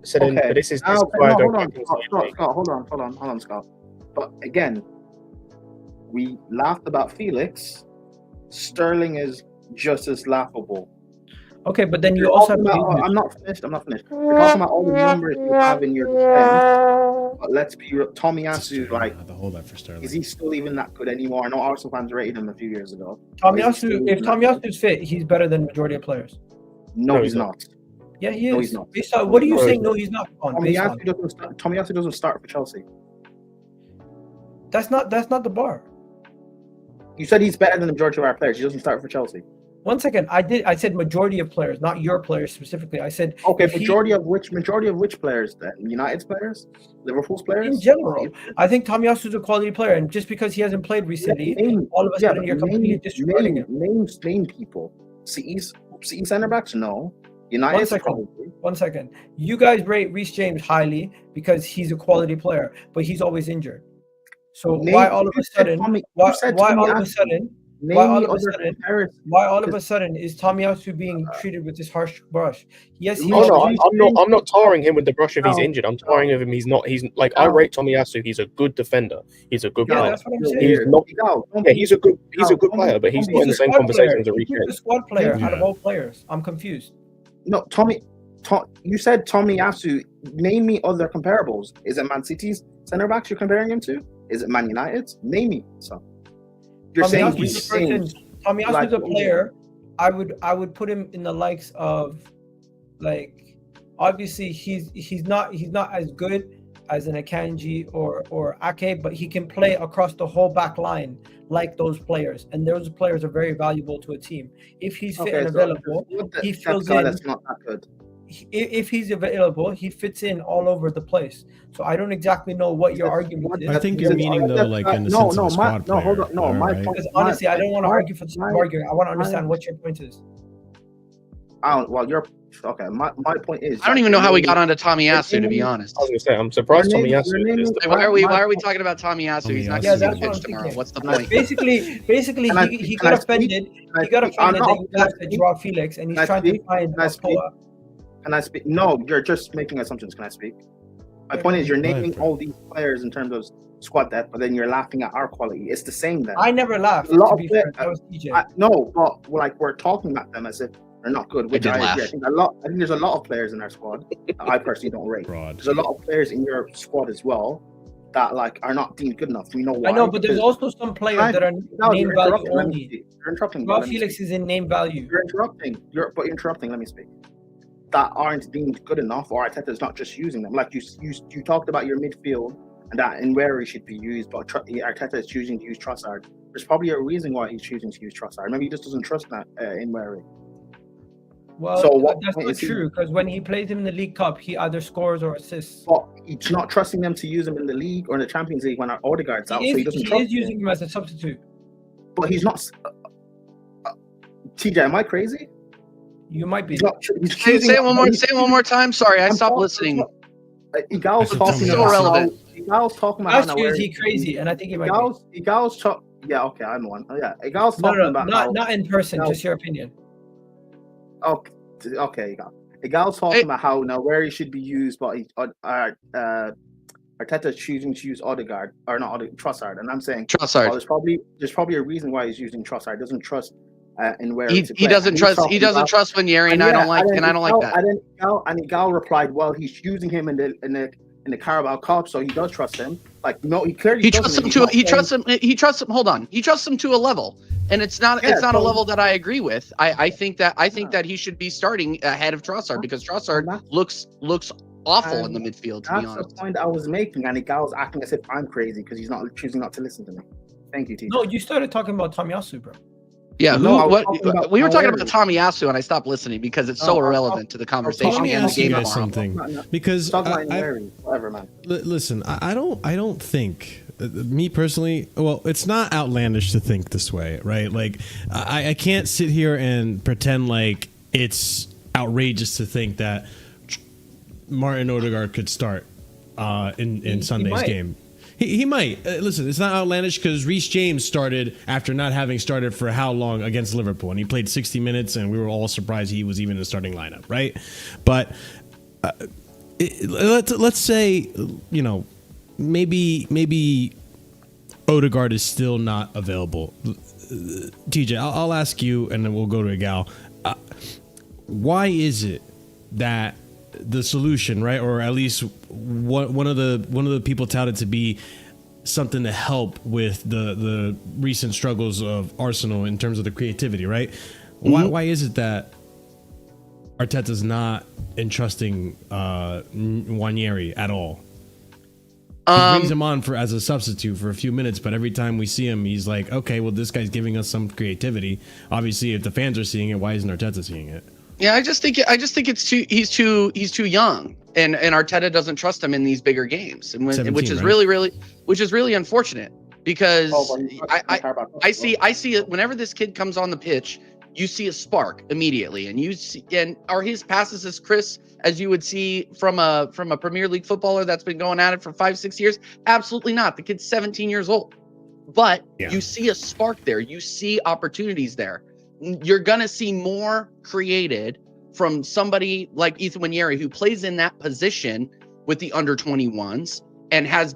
So then, but this is why I go back into Scott, hold on, Scott. But again, we laughed about Felix. Sterling is just as laughable. Okay, but then you also have I'm not finished. We're talking about all the numbers you have in your defense. But let's be real. Tomiyasu, like, hold that for Sterling. is he still even that good anymore? I know Arsenal fans rated him a few years ago. If Tomiyasu's fit, he's better than majority of players. No, he's not. Yeah, he is. No, he's not. What are you saying? No, he's not. Tomiyasu doesn't start for Chelsea. That's not the bar. You said he's better than the majority of our players. He doesn't start for Chelsea. 1 second. I said majority of players, not your players specifically. I said majority of which players then? United's players? Liverpool's players? In general. I think Tomiyasu's a quality player, and just because he hasn't played recently, all of a sudden you're completely disregarding him. Name people. City's centre backs? No. United's probably. 1 second. You guys rate Reece James highly because he's a quality player, but he's always injured. So why all of a sudden Why all of a sudden is Tomiyasu being treated with this harsh brush? Yes, he. Oh no, I'm not tarring him with the brush if he's injured. I'm tarring him. He's like I rate Tomiyasu. He's a good defender. He's a good player. That's what I'm saying. He's not. Yeah, he's a good player, but he's not in the same conversation as a Reece James. He's a squad player out of all players. I'm confused. No, you said Tomiyasu. Name me other comparables. Is it Man City's centre backs you're comparing him to? Is it Man United's? Name me. So you're saying Tomiyasu is a player. I would put him in the likes of, like, obviously he's not as good as an Akanji or Ake, but he can play across the whole back line like those players, and those players are very valuable to a team. If he's fit and available, he fills in. That's not that good. If he's available, he fits in all over the place. So I don't exactly know what your argument is. I think you're meaning though, like in the sense of a squad player. Hold on. No, my point. Because honestly, I don't want to argue for the sake of arguing. I want to understand what your point is. You're okay. My point is, I don't even know how we got onto Tomiyasu, to be honest. I was gonna say, I'm surprised Tomiyasu. Why are we talking about Tomiyasu? He's not going to be pitched tomorrow. What's the point? Basically, he got offended. He got offended that you guys said Joao Felix, and he's trying to find Poa. Can I speak? No, you're just making assumptions. Can I speak? My point is, you're naming all these players in terms of squad depth, but then you're laughing at our quality. It's the same then. I never laughed. To be fair, that was TJ. No, but like we're talking about them as if they're not good. Which I agree. I think there's a lot of players in our squad that I personally don't rate. There's a lot of players in your squad as well that like are not deemed good enough. We know why. I know, but there's also some players that are name value only. You're interrupting. Joao Felix is in name value. You're interrupting. You're interrupting. Let me speak. That aren't deemed good enough, or Arteta's not just using them. Like you talked about your midfield and that Nweri should be used, but Arteta is choosing to use Trossard. There's probably a reason why he's choosing to use Trossard. Maybe he just doesn't trust that Nweri. Well, that's not true, because when he plays him in the League Cup, he either scores or assists. But he's not trusting them to use him in the league or in the Champions League when our Odegaard's out, so he doesn't trust him. He is using him as a substitute. But he's not. TJ, am I crazy? You might be. Say it one more time. Sorry, I stopped listening. Igal's talking so irrelevant. Igal's talking about how is he crazy, and I think he might be. Igal's talking. Yeah, okay, I'm one. Oh, yeah, Igal's talking about not in person, just your opinion. Okay, Igal. Igal's talking about how Nweri should be used, but Arteta's choosing to use Odegaard or not Trossard, and I'm saying Trossard. Well, there's probably a reason why he's using Trossard. He doesn't trust. He doesn't trust Nweri, and I don't like that. And Igal replied, "Well, he's using him in the Carabao Cup, so he does trust him. Like, no, he clearly trusts him. He trusts him. Hold on, he trusts him to a level, and it's not a level that I agree with. I think that he should be starting ahead of Trossard because Trossard looks awful in the midfield. To be honest, that's the point I was making, and Igal's acting as if I'm crazy because he's not choosing not to listen to me. Thank you, TJ. No, you started talking about Tomiyasu, bro. Yeah, we were talking about Tomiyasu, and I stopped listening because it's so irrelevant to the conversation and the game. Something because whatever, man. Listen, I don't think me personally. Well, it's not outlandish to think this way, right? Like I can't sit here and pretend like it's outrageous to think that Martin Odegaard could start in Sunday's game. He might. Listen, it's not outlandish because Reece James started after not having started for how long against Liverpool, and he played 60 minutes, and we were all surprised he was even in the starting lineup, right? But let's say, maybe Odegaard is still not available. TJ, I'll ask you, and then we'll go to Gal. Why is it that the solution, right, or at least one of the people touted to be something to help with the recent struggles of Arsenal in terms of the creativity, right? Why is it that Arteta's not entrusting Nweri at all? He brings him on as a substitute for a few minutes, but every time we see him, he's like, okay, well, this guy's giving us some creativity. Obviously, if the fans are seeing it, why isn't Arteta seeing it? Yeah, I just think it's he's too young, and Arteta doesn't trust him in these bigger games, and which is really unfortunate because I see it whenever this kid comes on the pitch, you see a spark immediately, and are his passes as crisp as you would see from a Premier League footballer that's been going at it for 5-6 years? Absolutely not. The kid's 17 years old. But you see a spark there. You see opportunities there. You're going to see more created from somebody like Ethan Wanyeri, who plays in that position with the under 21s and has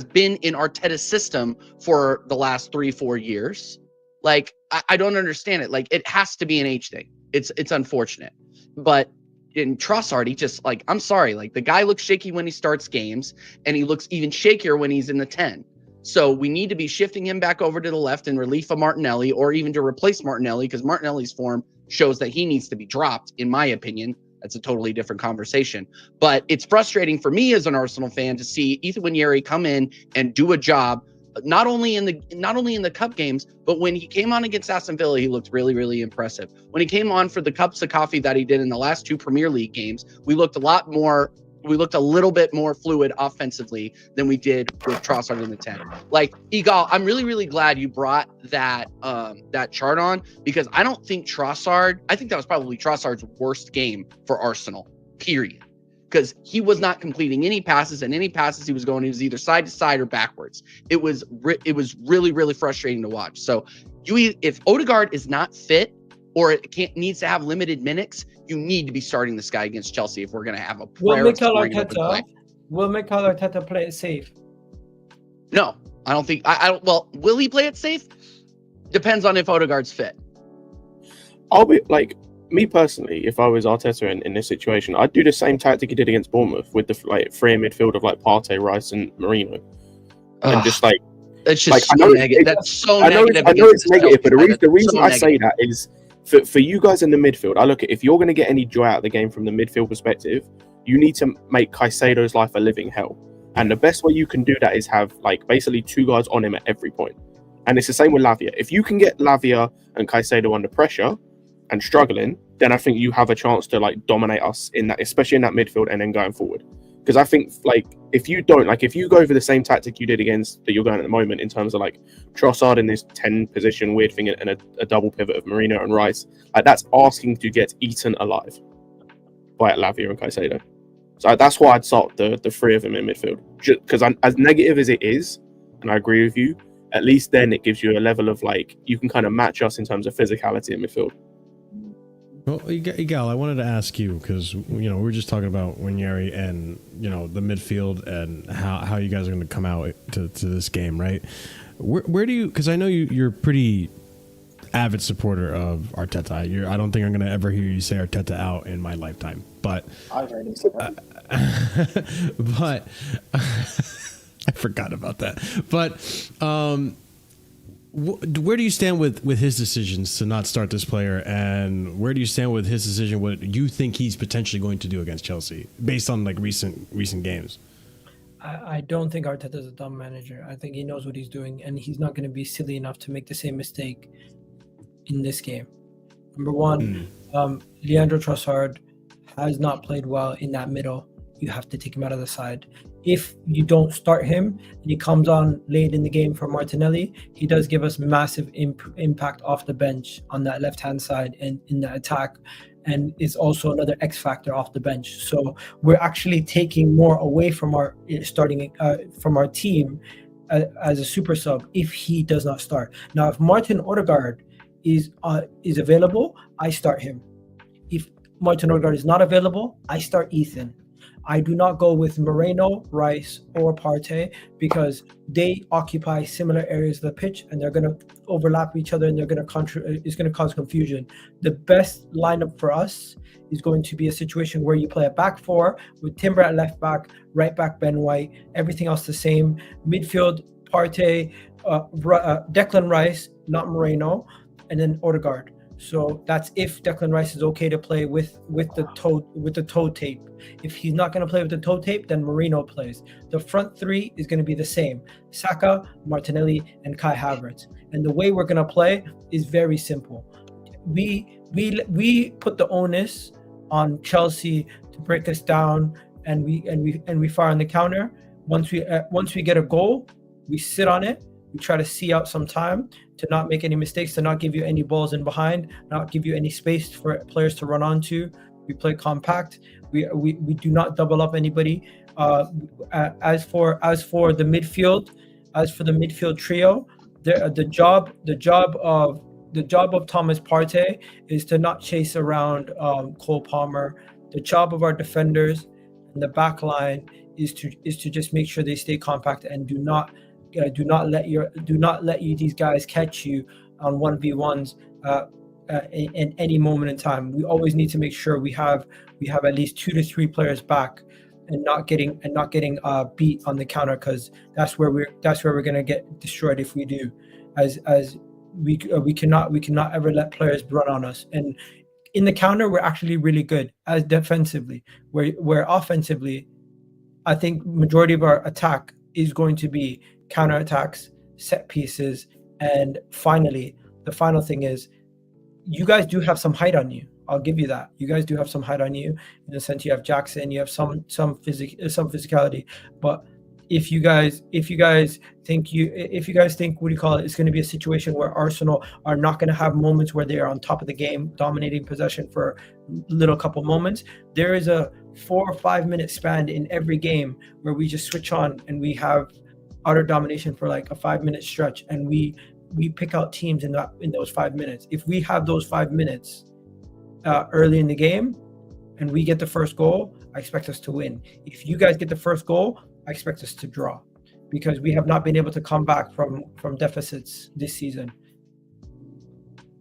been in Arteta's system for the last 3-4 years. Like, I don't understand it. Like, it has to be an age thing. It's unfortunate. But in Trossard, he just, like, I'm sorry, like, the guy looks shaky when he starts games, and he looks even shakier when he's in the 10. So we need to be shifting him back over to the left in relief of Martinelli, or even to replace Martinelli, because Martinelli's form shows that he needs to be dropped, in my opinion. That's a totally different conversation. But it's frustrating for me as an Arsenal fan to see Ethan Wanyeri come in and do a job, not only in the cup games, but when he came on against Aston Villa, he looked really, really impressive. When he came on for the cups of coffee that he did in the last 2 Premier League games, we looked a little bit more fluid offensively than we did with Trossard in the 10. Like, Igal, I'm really, really glad you brought that chart on, because I don't think I think that was probably Trossard's worst game for Arsenal, period. Because he was not completing any passes, and any passes he was either side to side or backwards. It was really, really frustrating to watch. So if Odegaard is not fit, or needs to have limited minutes, you need to be starting this guy against Chelsea if we're going to have a prayer of scoring an open play. Will Mikel Arteta play it safe? No, I don't think. Well, will he play it safe? Depends on if Odegaard's fit. I'll be like, me personally, if I was Arteta in this situation, I'd do the same tactic he did against Bournemouth with the free midfield of like Partey, Rice, and Merino, and just like. It's just negative. That's so negative. I know it's negative, but the reason I say that is for you guys in the midfield. I look at, if you're going to get any joy out of the game from the midfield perspective, you need to make Caicedo's life a living hell. And the best way you can do that is have like basically 2 guards on him at every point. And it's the same with Lavia. If you can get Lavia and Caicedo under pressure and struggling, then I think you have a chance to like dominate us in that, especially in that midfield and then going forward. Because I think like if you go over the same tactic you did that you're going at the moment in terms of like Trossard in this 10 position weird thing and a double pivot of Merino and Rice, like that's asking to get eaten alive by Lavia and Caicedo. So that's why I'd start the 3 of them in midfield. Because as negative as it is, and I agree with you, at least then it gives you a level of like, you can kind of match us in terms of physicality in midfield. Well, Igal, I wanted to ask you, because we were just talking about Wanyeri and the midfield and how you guys are going to come out to this game, right? Where do you? Because I know you're a pretty avid supporter of Arteta. I don't think I'm going to ever hear you say Arteta out in my lifetime, but I've heard him say that. but I forgot about that. But where do you stand with his decisions to not start this player, and where do you stand with his decision, what you think he's potentially going to do against Chelsea based on like recent games? I don't think Arteta's a dumb manager. I think he knows what he's doing, and he's not going to be silly enough to make the same mistake in this game. Number one, Leandro Trossard has not played well in that middle. You have to take him out of the side. If you don't start him and he comes on late in the game for Martinelli, he does give us massive impact off the bench on that left-hand side and in the attack, and is also another X factor off the bench. So we're actually taking more away from our from our team as a super sub if he does not start. Now, if Martin Odegaard is available, I start him. If Martin Odegaard is not available, I start Ethan. I do not go with Moreno, Rice, or Partey because they occupy similar areas of the pitch and they're going to overlap each other and they're going to it's going to cause confusion. The best lineup for us is going to be a situation where you play a back 4 with Timber at left back, right back Ben White, everything else the same. Midfield, Partey, Declan Rice, not Moreno, and then Odegaard. So that's if Declan Rice is okay to play with the toe tape. If he's not going to play with the toe tape, then Merino plays. The front 3 is going to be the same: Saka, Martinelli, and Kai Havertz. And the way we're going to play is very simple. We put the onus on Chelsea to break us down, and we fire on the counter. Once we get a goal, we sit on it. We try to see out some time to not make any mistakes, to not give you any balls in behind, not give you any space for players to run onto. We play compact. We do not double up anybody. As for the midfield trio, the job of Thomas Partey is to not chase around Cole Palmer. The job of our defenders and the back line is to just make sure they stay compact and do not let these guys catch you on 1v1s in any moment in time. We always need to make sure we have at least 2 to 3 players back and not getting beat on the counter, because that's where we're gonna get destroyed if we do. As we cannot ever let players run on us. And in the counter, we're actually really good as defensively. Where offensively, I think majority of our attack is going to be counter attacks, set pieces, and finally, the final thing is, you guys do have some height on you. I'll give you that. You guys do have some height on you in the sense you have Jackson, you have some physicality. But if you guys think what do you call it, it's going to be a situation where Arsenal are not going to have moments where they are on top of the game, dominating possession for little couple moments. There is a 4 or 5 minute span in every game where we just switch on and we have utter domination for like a 5 minute stretch, and we pick out teams in those 5 minutes. If we have those 5 minutes early in the game and we get the first goal, I expect us to win. If you guys get the first goal, I expect us to draw, because we have not been able to come back from deficits this season.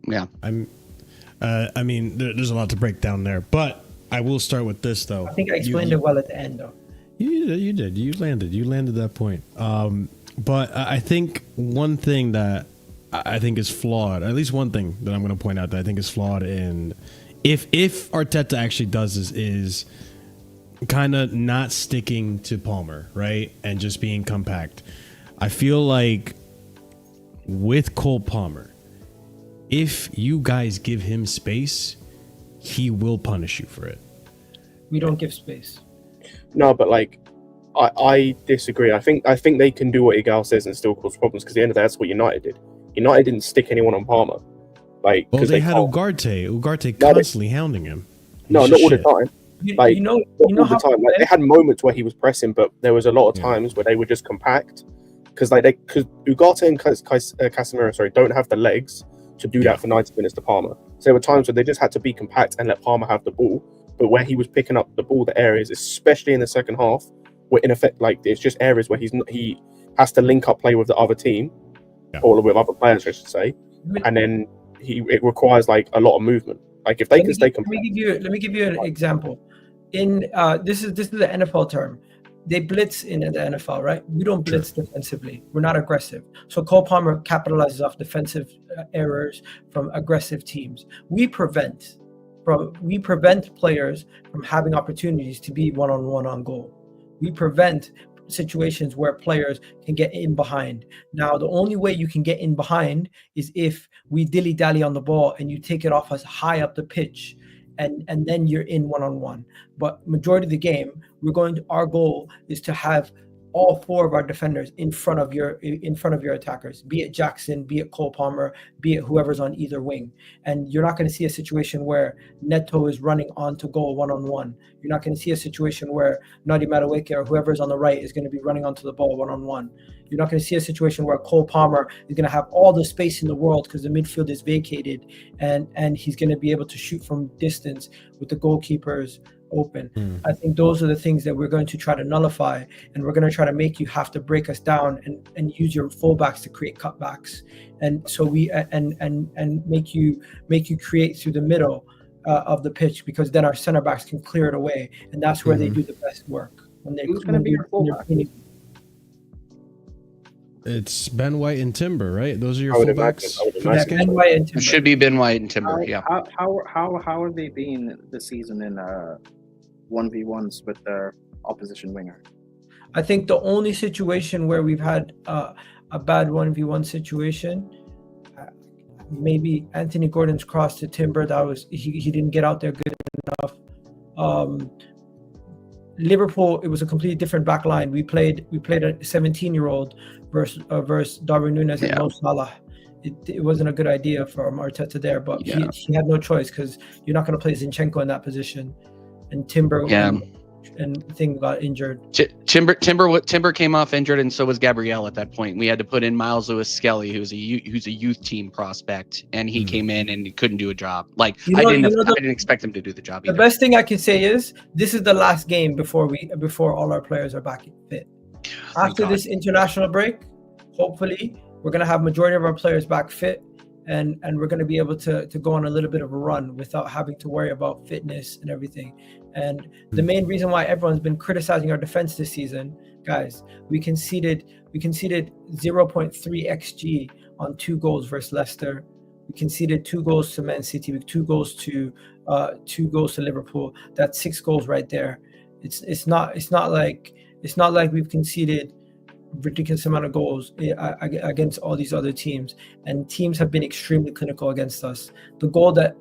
Yeah. I mean, there's a lot to break down there, but I will start with this though. I think I explained it well at the end though. You did. You landed that point. But I think one thing that I think is flawed, at least one thing that I'm going to point out that I think is flawed in, if Arteta actually does this, is kind of not sticking to Palmer, right? And just being compact. I feel like with Cole Palmer, if you guys give him space, he will punish you for it. We don't give space. No, but like, I disagree. I think they can do what Igal says and still cause problems, because at the end of the day, that's what United did. United didn't stick anyone on Palmer. Like, well, they had Ugarte constantly hounding him. No, not all the time. Like, you know how the time. Like, they had moments where he was pressing, but there was a lot of times where they were just compact, because Ugarte and Casemiro, don't have the legs to do that for 90 minutes to Palmer. So there were times where they just had to be compact and let Palmer have the ball. But where he was picking up the ball, the areas, especially in the second half, were in effect like it's just areas where he has to link up play with the other team, or with other players, I should say, and then it requires like a lot of movement. Like if they can stay compact. Let me give you an example. In this is the NFL term. They blitz in the NFL, right? We don't blitz defensively. We're not aggressive. So Cole Palmer capitalizes off defensive errors from aggressive teams. We prevent players from having opportunities to be one-on-one on goal. We prevent situations where players can get in behind. Now, the only way you can get in behind is if we dilly-dally on the ball and you take it off us high up the pitch, and then you're in one-on-one. But majority of the game, our goal is to have all 4 of our defenders in front of your attackers, be it Jackson, be it Cole Palmer, be it whoever's on either wing. And you're not going to see a situation where Neto is running onto goal one-on-one. You're not going to see a situation where Nadi Madueke or whoever's on the right is going to be running onto the ball one-on-one. You're not going to see a situation where Cole Palmer is going to have all the space in the world because the midfield is vacated, and he's going to be able to shoot from distance with the goalkeepers open. I think those are the things that we're going to try to nullify, and we're going to try to make you have to break us down and use your fullbacks to create cutbacks, and so we and make you create through the middle of the pitch, because then our center backs can clear it away, and that's where they do the best work. Who's going to be your fullback? It's Ben White and Timber, right? Those are your fullbacks. Ben White and Timber. It should be Ben White and Timber. How are they being this season in 1v1s with their opposition winger? I think the only situation where we've had a bad 1v1 situation, maybe Anthony Gordon's cross to Timber. That was he didn't get out there good enough. Liverpool, it was a completely different back line. We played a 17-year-old versus Darwin Núñez and Mo Salah. It wasn't a good idea for Arteta there, but he had no choice, because you're not going to play Zinchenko in that position. And Timber, thing got injured. Timber came off injured, and so was Gabrielle at that point. We had to put in Miles Lewis Skelly, who's a youth team prospect, and he came in and he couldn't do a job. Like I didn't expect him to do the job either. The best thing I can say is this is the last game before all our players are back fit. After this international break, hopefully we're gonna have majority of our players back fit. And we're going to be able to go on a little bit of a run without having to worry about fitness and everything. And the main reason why everyone's been criticizing our defense this season, guys, we conceded 0.3 xG on 2 goals versus Leicester. We conceded 2 goals to Man City, 2 goals to Liverpool. That's 6 goals right there. It's not like we've conceded ridiculous amount of goals against all these other teams, and teams have been extremely clinical against us. The goal that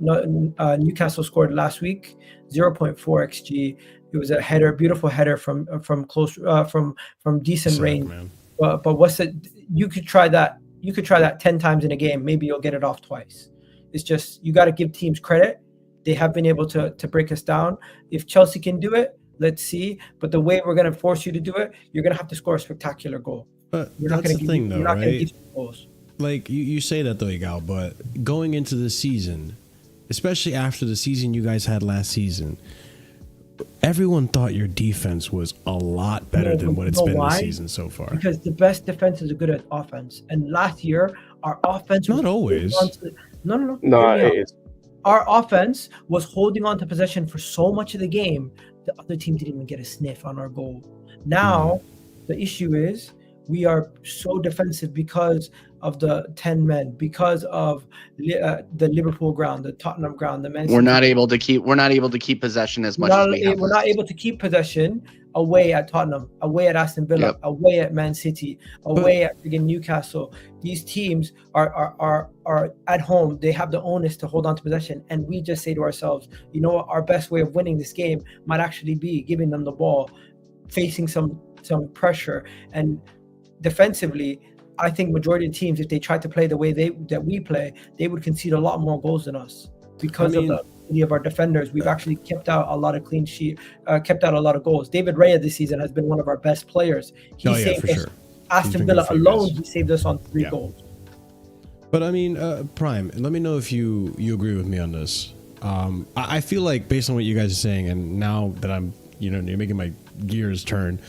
Newcastle scored last week, 0.4 xG. It was a header, beautiful header from close from decent range. Man. But what's it? You could try that. You could try that 10 times in a game. Maybe you'll get it off twice. It's just you got to give teams credit. They have been able to break us down. If Chelsea can do it, let's see. But the way we're going to force you to do it, you're going to have to score a spectacular goal. But that's the thing, though, right? Like you say that though, Igal, but going into the season, especially after the season you guys had last season, everyone thought your defense was a lot better than what it's been this season so far. Because the best defense is good at offense, and last year our offense was not always. No, it is. Our offense was holding on to possession for so much of the game. The other team didn't even get a sniff on our goal. Now, the issue is we are so defensive because of the 10 men, because of the Liverpool ground, the Tottenham ground, the Man City. We're not able to keep possession as much as we have. We're not able to keep possession away at Tottenham, away at Aston Villa, away at Man City, away at Newcastle. These teams are at home. They have the onus to hold on to possession, and we just say to ourselves, you know what, our best way of winning this game might actually be giving them the ball, facing some pressure. And defensively, I think majority of teams, if they tried to play the way that we play, they would concede a lot more goals than us because of the quality of our defenders. We've actually kept out a lot of clean sheet, kept out a lot of goals. David Raya this season has been one of our best players. He saved us. Sure. Aston Villa alone, he saved us on 3 goals. But I mean, Prime, let me know if you agree with me on this. I feel like based on what you guys are saying, and now that I'm, you're making my gears turn,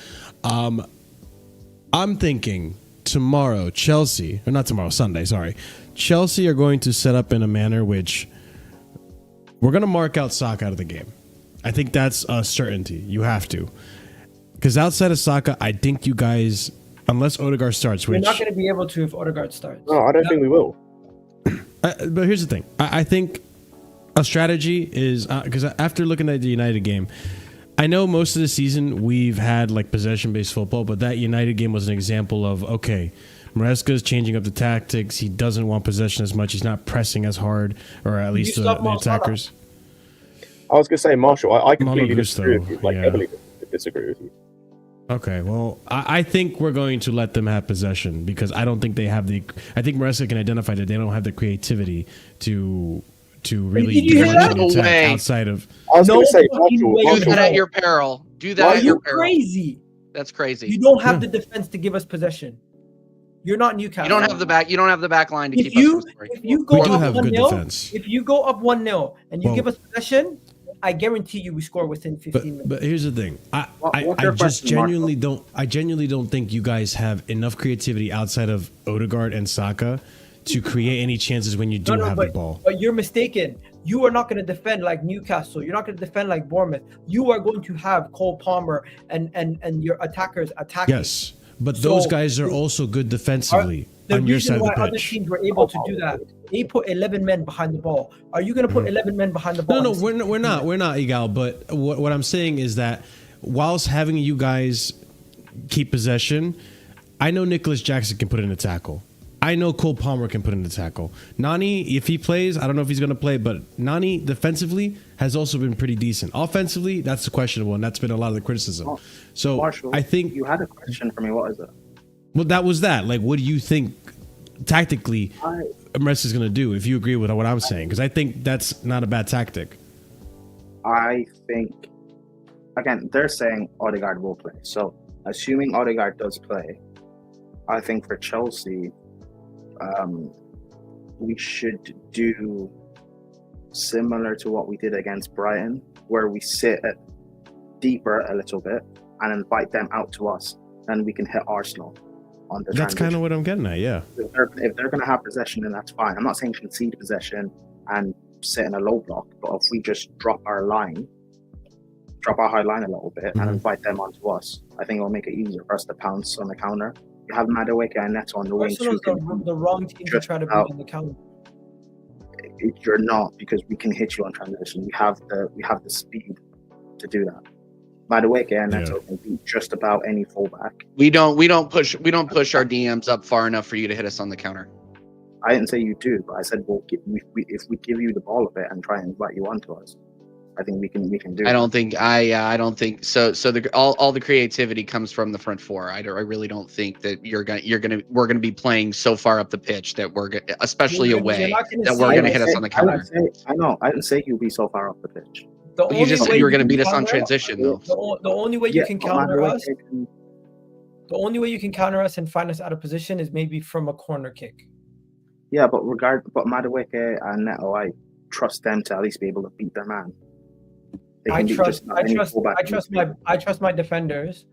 I'm thinking tomorrow, Chelsea are going to set up in a manner which we're going to mark out Saka out of the game. I think that's a certainty. You have to. Because outside of Saka, I think you guys, unless Odegaard starts, which... We're not going to be able to if Odegaard starts. No, I don't think we will. But here's the thing. I think a strategy is... Because after looking at the United game, I know most of the season we've had like possession-based football, but that United game was an example of, okay, Maresca's changing up the tactics. He doesn't want possession as much. He's not pressing as hard, or at least the attackers. I was going to say, Marshall, I completely disagree with you. Heavily disagree with you. Okay, well, I think we're going to let them have possession because I don't think they have the... I think Maresca can identify that they don't have the creativity to really do much attack outside of... I was going to say, do that at your peril. Do that at your peril. Crazy. That's crazy. You don't have the defense to give us possession. You're not Newcastle. You don't have the back. You don't have the back line to keep us. If you go up 1-0, if you go up 1-0 and you give us possession, I guarantee you we score within 15 minutes. But here's the thing. I genuinely don't think you guys have enough creativity outside of Odegaard and Saka to create any chances when you do have the ball. But you're mistaken. You are not going to defend like Newcastle. You're not going to defend like Bournemouth. You are going to have Cole Palmer and your attackers attacking. Yes, but those guys are also good defensively on your side of the pitch. The reason why other teams were able to do that, they put 11 men behind the ball. Are you going to put 11 men behind the ball? No, we're not, Igal. But what I'm saying is that whilst having you guys keep possession, I know Nicholas Jackson can put in a tackle. I know Cole Palmer can put in the tackle. Nani, if he plays, I don't know if he's going to play, but Nani defensively has also been pretty decent. Offensively, that's questionable, and that's been a lot of the criticism. So Marshall, I think you had a question for me. What is it? Well, that was that. Like, what do you think tactically Maresca is going to do? If you agree with what I'm saying, because I think that's not a bad tactic. I think again, they're saying Odegaard will play. So assuming Odegaard does play, I think for Chelsea, we should do similar to what we did against Brighton, where we sit deeper a little bit and invite them out to us, and we can hit Arsenal on the That's kind of what I'm getting at, yeah. If they're going to have possession, then that's fine. I'm not saying concede possession and sit in a low block, but if we just drop our high line a little bit and invite them onto us, I think it'll make it easier for us to pounce on the counter. You have Madueke and Neto on the wing. Arsenal's the wrong team to try to beat on the counter. You're not, because we can hit you on transition. We have the speed to do that. Madueke and Neto can beat just about any fullback. We don't push our DMs up far enough for you to hit us on the counter. I didn't say you do, but I said if we give you the ball a bit and try and invite you onto us, I think we can do. I don't think so. So all the creativity comes from the front four. I really don't think that we're gonna be playing so far up the pitch that especially away, that we're gonna hit us on the counter. I know. I didn't say you'll be so far up the pitch. You just said you were gonna beat us on transition, though. The only way you can counter us. The only way you can counter us and find us out of position is maybe from a corner kick. Yeah, but Madueke and Neto, I trust them to at least be able to beat their man. I trust my defenders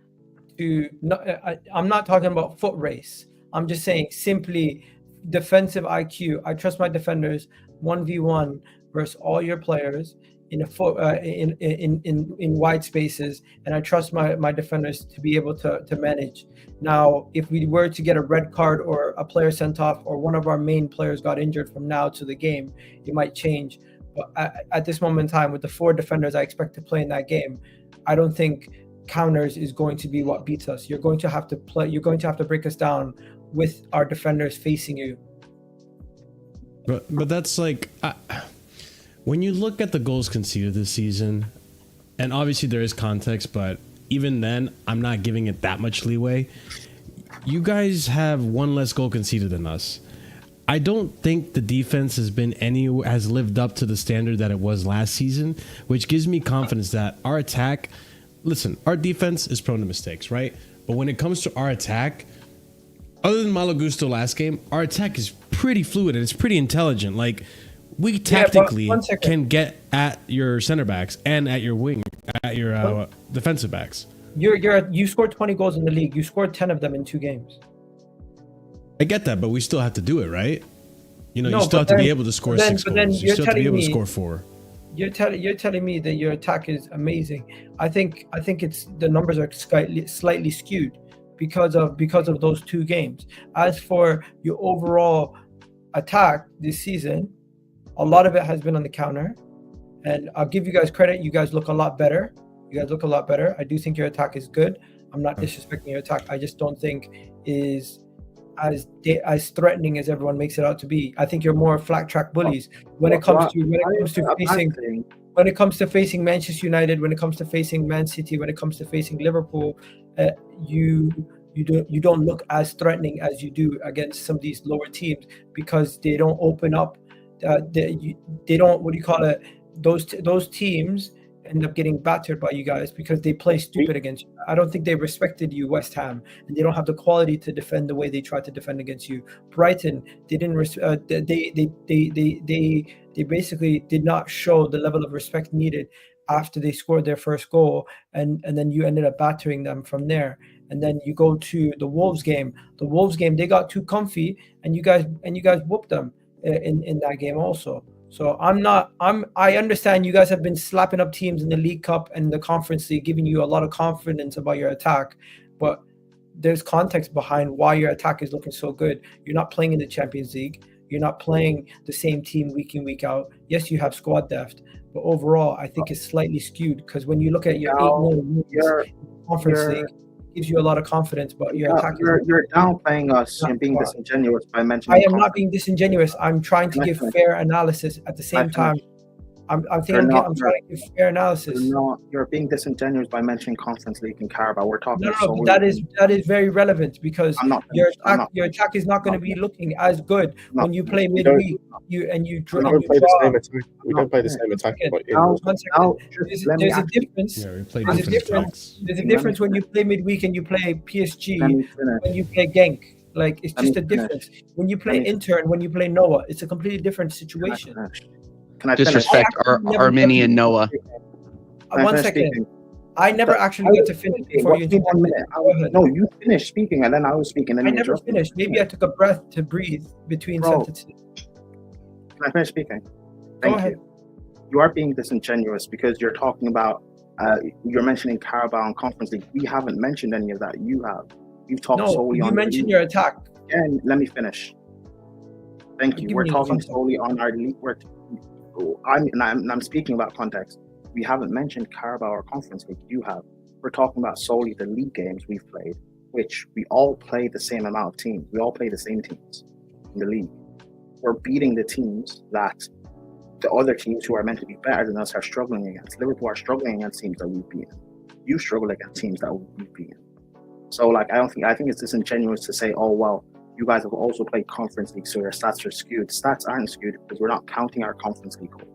to not. I'm not talking about foot race. I'm just saying simply defensive IQ. I trust my defenders 1v1 versus all your players in wide spaces, and I trust my defenders to be able to manage. Now, if we were to get a red card or a player sent off or one of our main players got injured from now to the game, it might change. But at this moment in time, with the 4 defenders I expect to play in that game, I don't think counters is going to be what beats us. You're going to have to break us down with our defenders facing you. But that's like, when you look at the goals conceded this season, and obviously there is context, but even then, I'm not giving it that much leeway. You guys have 1 less goal conceded than us. I don't think the defense has lived up to the standard that it was last season, which gives me confidence that our attack, listen, our defense is prone to mistakes, right? But when it comes to our attack, other than Malo Gusto last game, our attack is pretty fluid and it's pretty intelligent. Like, we tactically can get at your center backs and at your defensive backs. You scored 20 goals in the league. You scored 10 of them in 2 games. I get that, but we still have to do it, right? You still have to be able to score 6 goals. You still have to be able to score 4. You're telling me that your attack is amazing. I think it's the numbers are slightly skewed because of those 2 games. As for your overall attack this season, a lot of it has been on the counter, and I'll give you guys credit. You guys look a lot better. I do think your attack is good. I'm not disrespecting your attack. I just don't think is as threatening as everyone makes it out to be. I think you're more flat track bullies when it comes to facing Manchester United, when it comes to facing Man City, when it comes to facing Liverpool. You don't look as threatening as you do against some of these lower teams because they don't open up. They don't. What do you call it? Those teams end up getting battered by you guys because they play stupid against you. I don't think they respected you, West Ham, and they don't have the quality to defend the way they tried to defend against you. Brighton, they didn't. They basically did not show the level of respect needed after they scored their first goal, and then you ended up battering them from there. And then you go to the Wolves game. The Wolves game, they got too comfy, and you guys whooped them in that game also. So I understand you guys have been slapping up teams in the League Cup and the Conference League, giving you a lot of confidence about your attack, but there's context behind why your attack is looking so good. You're not playing in the Champions League. You're not playing the same team week in, week out. Yes, you have squad depth, but overall, I think it's slightly skewed because when you look at your 8-0 Conference League, gives you a lot of confidence, but your attack. You're downplaying us and being disingenuous by mentioning. I am not being disingenuous. I'm trying to give fair analysis at the same time. I'm You're trying to give fair analysis. You're being disingenuous by mentioning Conference League and Carabao. We're talking. No, but that is very relevant because your attack is not going to be looking as good when you play midweek. We don't play the same attack. We don't play the same attack. There's a difference. Yeah, we play different attacks. There's a difference when you play midweek and you play PSG when you play Genk. Like, it's just a difference. When you play Inter and when you play Noah, it's a completely different situation. Can I disrespect Armenian Noah? 1 second. I never actually got to finish before you. 1 minute. No, you finished speaking and then I was speaking. I never finished. Maybe I took a breath to breathe between sentences. Can I finish speaking? Thank you. You are being disingenuous because you're talking about, you're mentioning Carabao and Conference League. We haven't mentioned any of that. You have. You've talked solely on. You mentioned your attack. Again, let me finish. Thank you. We're talking solely on our league. I'm speaking about context. We haven't mentioned Carabao or Conference League. You have. We're talking about solely the league games we've played, which we all play the same amount of teams. We all play the same teams in the league. We're beating the teams that the other teams who are meant to be better than us are struggling against. Liverpool are struggling against teams that we've beaten. You struggle against teams that we've beaten. So, like, I think it's disingenuous to say, oh, well, you guys have also played Conference League, so your stats are skewed. Stats aren't skewed because we're not counting our Conference League goals.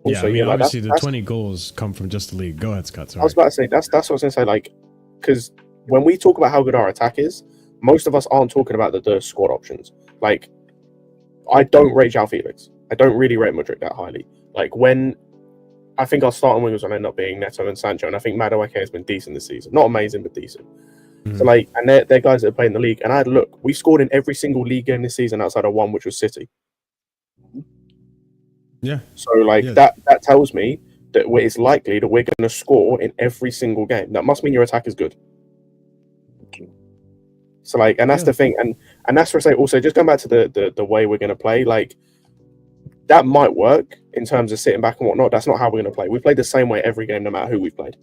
Yeah, I mean, obviously the 20 goals come from just the league. Go ahead, Scott. Sorry. I was about to say, that's what I was going to say, like, because when we talk about how good our attack is, most of us aren't talking about the squad options. Like, I don't rate João Felix. I don't really rate Mudryk that highly. Like, when I think our starting wingers will end up being Neto and Sancho, and I think Madueke has been decent this season. Not amazing, but decent. Mm-hmm. So, like, and they're guys that are playing the league. And I had look, we scored in every single league game this season outside of one, which was City. Yeah. So, like, that tells me that it's likely that we're going to score in every single game. That must mean your attack is good. So, like, and that's the thing. And that's for say also, just going back to the way we're going to play, like, that might work in terms of sitting back and whatnot. That's not how we're going to play. We play the same way every game, no matter who we've played.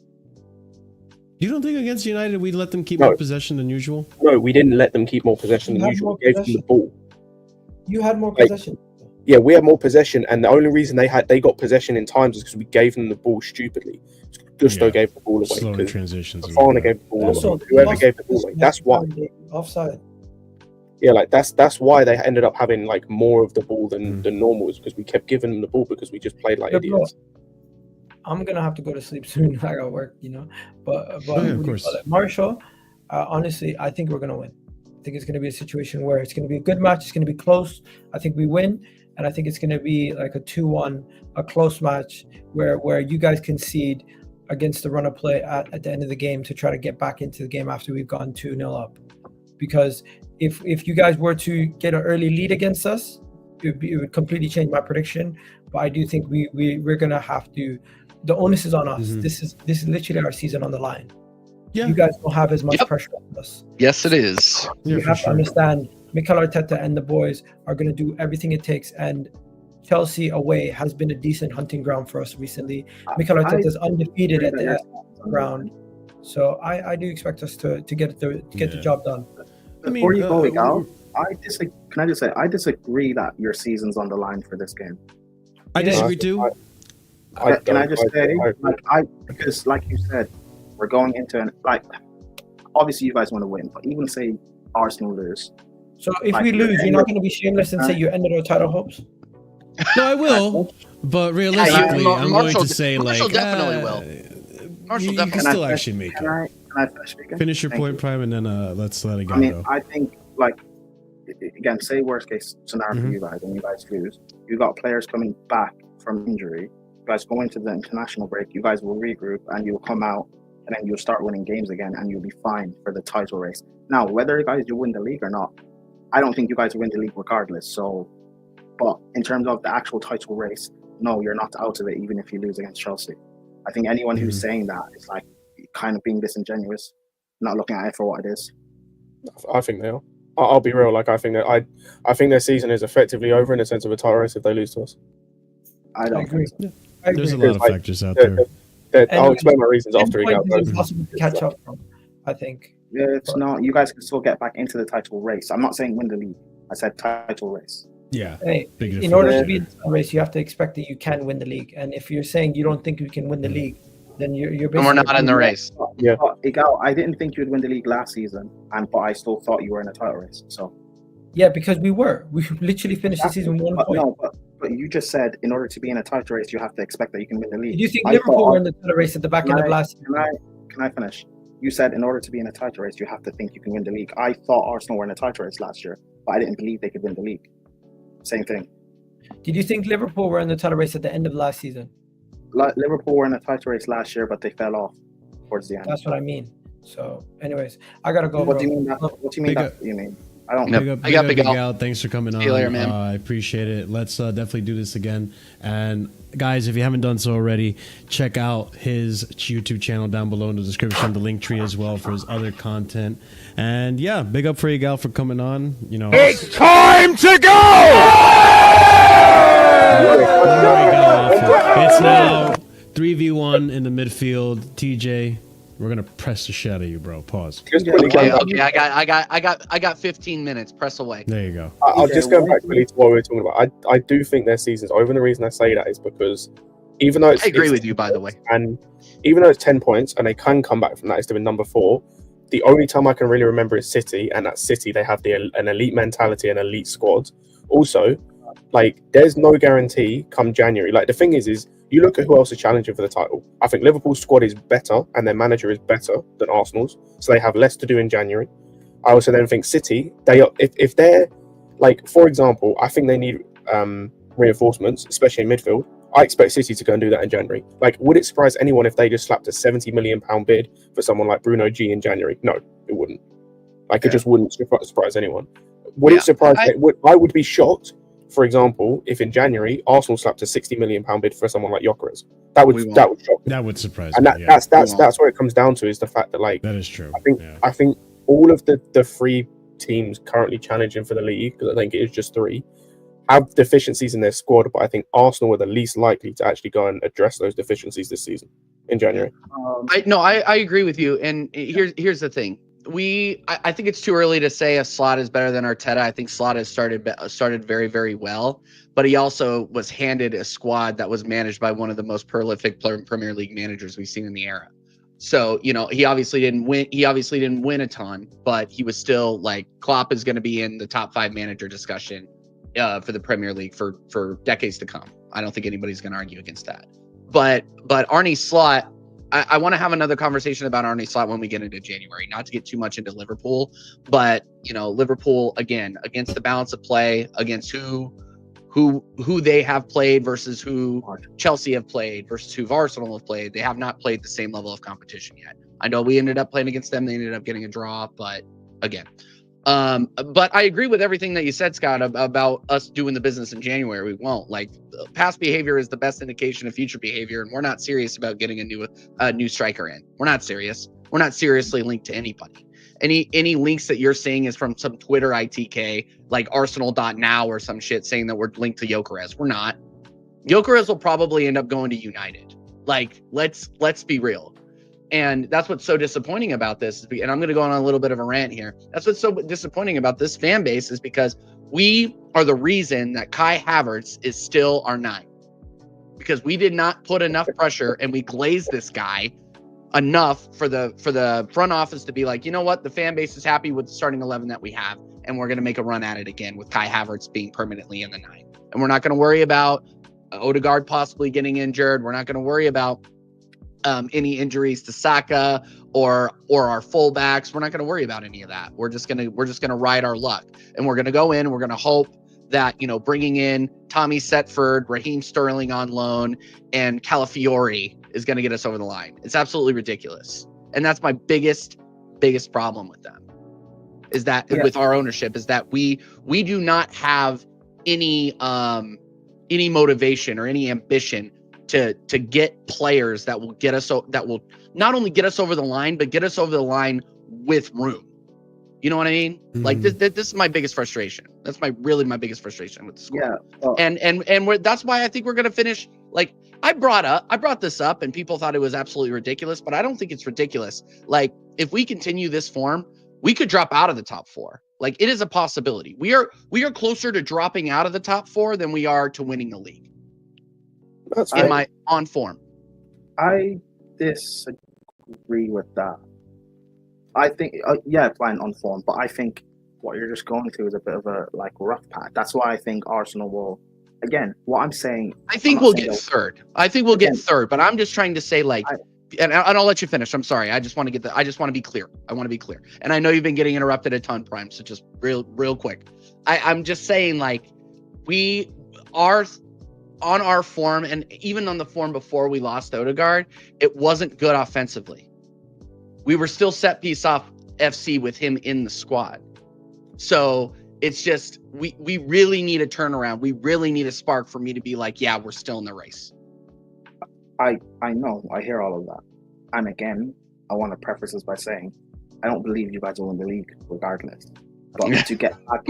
You don't think against United we let them keep more possession than usual? No, we didn't let them keep more possession than usual. We gave them the ball. You had more possession. Yeah, we had more possession, and the only reason they got possession in times is because we gave them the ball stupidly. Gusto gave the ball away. Slow transitions. Fofana gave the ball away. Whoever gave the ball away. That's why. Offside. Yeah, like that's why they ended up having like more of the ball than normal, is because we kept giving them the ball because we just played like idiots. I'm gonna have to go to sleep soon. I got work, But of course. Marshall, honestly, I think we're gonna win. I think it's gonna be a situation where it's gonna be a good match. It's gonna be close. I think we win, and I think it's gonna be like a 2-1, a close match where you guys concede against the run of play at the end of the game to try to get back into the game after we've gone 2-0 up. Because if you guys were to get an early lead against us, it would completely change my prediction. But I do think we're gonna have to. The onus is on us. Mm-hmm. This is literally our season on the line. Yeah. You guys don't have as much pressure on us. Yes, it is. You have to understand, Mikel Arteta and the boys are going to do everything it takes. And Chelsea away has been a decent hunting ground for us recently. Mikel Arteta is undefeated at the ground. So I do expect us to get the job done. Before you go, Miguel, I disagree that your season's on the line for this game. I disagree too. Because like you said, we're going into obviously you guys want to win, but even say Arsenal lose. So if we lose, you're not going to be shameless and say you ended our title hopes? No, I will. But realistically, I'm going to say Marshall definitely will. Marshall you can still actually make it. Can I finish speaking? Finish your point, Prime, and then let's let it go. I mean, I think again, say worst case scenario for you guys, and you guys lose. You got players coming back from injury. You guys go into the international break. You guys will regroup, and you'll come out, and then you'll start winning games again, and you'll be fine for the title race. Now, whether you guys win the league or not, I don't think you guys will win the league regardless. So, but in terms of the actual title race, no, you're not out of it, even if you lose against Chelsea. I think anyone who's saying that is like kind of being disingenuous, not looking at it for what it is. I think they are. I'll be real. Like I think their season is effectively over in the sense of a title race if they lose to us. I don't agree. Yeah. There's a lot of factors out there. I'll explain my reasons after he got It's impossible to catch up from, I think. Yeah, it's not. You guys can still get back into the title race. I'm not saying win the league. I said title race. Yeah. Hey, Big in order to difference be in there. the race, you have to expect that you can win the league. And if you're saying you don't think you can win the league, then you're And basically we're not in the race. Yeah. But Igal, I didn't think you'd win the league last season, but I still thought you were in a title race. So Yeah, because we literally finished the season with 1 but point. no, but you just said in order to be in a title race, you have to expect that you can win the league. Do you think I Liverpool thought- were in the title race at the back end of last season? Can I finish? You said in order to be in a title race, you have to think you can win the league. I thought Arsenal were in a title race last year, but I didn't believe they could win the league. Same thing. Did you think Liverpool were in the title race at the end of last season? Liverpool were in a title race last year, but they fell off towards the end. That's what I mean. So, anyways, I gotta go. What do bro. you mean? What do you mean? Big You mean? I don't. Yep. Big up, I got big Big up, Al. Al. Thanks for coming on. See you later, man. I appreciate it. Let's definitely do this again. And guys, if you haven't done so already, check out his YouTube channel down below in the description, the link tree as well for his other content. And yeah, big up for you, Gal, for coming on. You know, It's time to go! it's now 3v1 in the midfield. TJ, we're gonna press the shit out of you, bro. Pause. Just quickly Okay, going back- I got 15 minutes. Press away. There you go. I'll just go back quickly to what we were talking about. I do think their season's over. And the reason I say that is because even though I agree with you, by the way. and even though it's 10 points and they can come back from that, it's still in number 4. The only time I can really remember is City, and at City they have an elite mentality and elite squad. Also, like there's no guarantee come January. Like the thing is you look at who else is challenging for the title. I think Liverpool's squad is better and their manager is better than Arsenal's, so they have less to do in January. I also then think City, if they're like, for example, I think they need reinforcements, especially in midfield. I expect City to go and do that in January. Like, would it surprise anyone if they just slapped a £70 million bid for someone like Bruno G in January? No, it wouldn't. Like, it just wouldn't surprise anyone. Would it surprise? I would be shocked, for example, if in January Arsenal slapped a £60 million bid for someone like Gyökeres. That would shock me. That would surprise And me. Yeah, that's where it comes down to, is the fact that, like, that is true. I think all of the 3 teams currently challenging for the league, because I think it is just 3, have deficiencies in their squad, but I think Arsenal are the least likely to actually go and address those deficiencies this season in January. I agree with you. And here's the thing. I think it's too early to say if Slot is better than Arteta. I think Slot has started very, very well, but he also was handed a squad that was managed by one of the most prolific Premier League managers we've seen in the era. So, you know, he obviously didn't win a ton, but he was still like, Klopp is going to be in the top 5 manager discussion for the Premier League for decades to come. I don't think anybody's going to argue against that. But Arne Slot, I want to have another conversation about Arne Slot when we get into January, not to get too much into Liverpool, but, you know, Liverpool, again, against the balance of play, against who they have played versus who Chelsea have played versus who Arsenal have played. They have not played the same level of competition yet. I know we ended up playing against them. They ended up getting a draw, but again, but I agree with everything that you said, Scott, about us doing the business in January. We won't. Like, past behavior is the best indication of future behavior, and we're not serious about getting a new striker in. We're not serious. We're not seriously linked to anybody. Any links that you're seeing is from some Twitter ITK, like Arsenal.now or some shit, saying that we're linked to Gyökeres. We're not. Gyökeres will probably end up going to United. Like, let's be real. And that's what's so disappointing about this. And I'm going to go on a little bit of a rant here. That's what's so disappointing about this fan base, is because we are the reason that Kai Havertz is still our 9. Because we did not put enough pressure and we glazed this guy enough for the front office to be like, you know what, the fan base is happy with the starting 11 that we have, and we're going to make a run at it again with Kai Havertz being permanently in the 9. And we're not going to worry about Odegaard possibly getting injured. We're not going to worry about any injuries to Saka or our fullbacks. We're not going to worry about any of that. We're just going to ride our luck, and we're going to go in. We're going to hope that, you know, bringing in Tommy Setford, Raheem Sterling on loan, and Calafiori is going to get us over the line. It's absolutely ridiculous, and that's my biggest problem with them. Is that with our ownership, is that we do not have any motivation or any ambition to get players that will get us, that will not only get us over the line, but get us over the line with room. You know what I mean? Mm-hmm. Like this is my biggest frustration. That's really my biggest frustration with the squad. Yeah. And that's why I think we're going to finish. Like, I brought this up and people thought it was absolutely ridiculous, but I don't think it's ridiculous. Like, if we continue this form, we could drop out of the top 4. Like, it is a possibility. We are closer to dropping out of the top 4 than we are to winning the league. That's in my on form. I disagree with that. I think, fine on form, but I think what you're just going through is a bit of a rough patch. That's why I think Arsenal will. Again, what I'm saying. I think we'll get third. I think we'll get third, but I'm just trying to say and I'll let you finish. I'm sorry. I just want to be clear. I want to be clear. And I know you've been getting interrupted a ton, Prime. So just real quick. I'm just saying, we are on our form, and even on the form before we lost Odegaard, it wasn't good offensively. We were still set piece off FC with him in the squad. So it's just, we really need a turnaround. We really need a spark for me to be yeah, we're still in the race. I know, I hear all of that. And again, I want to preface this by saying, I don't believe you guys will win the league regardless. But to get back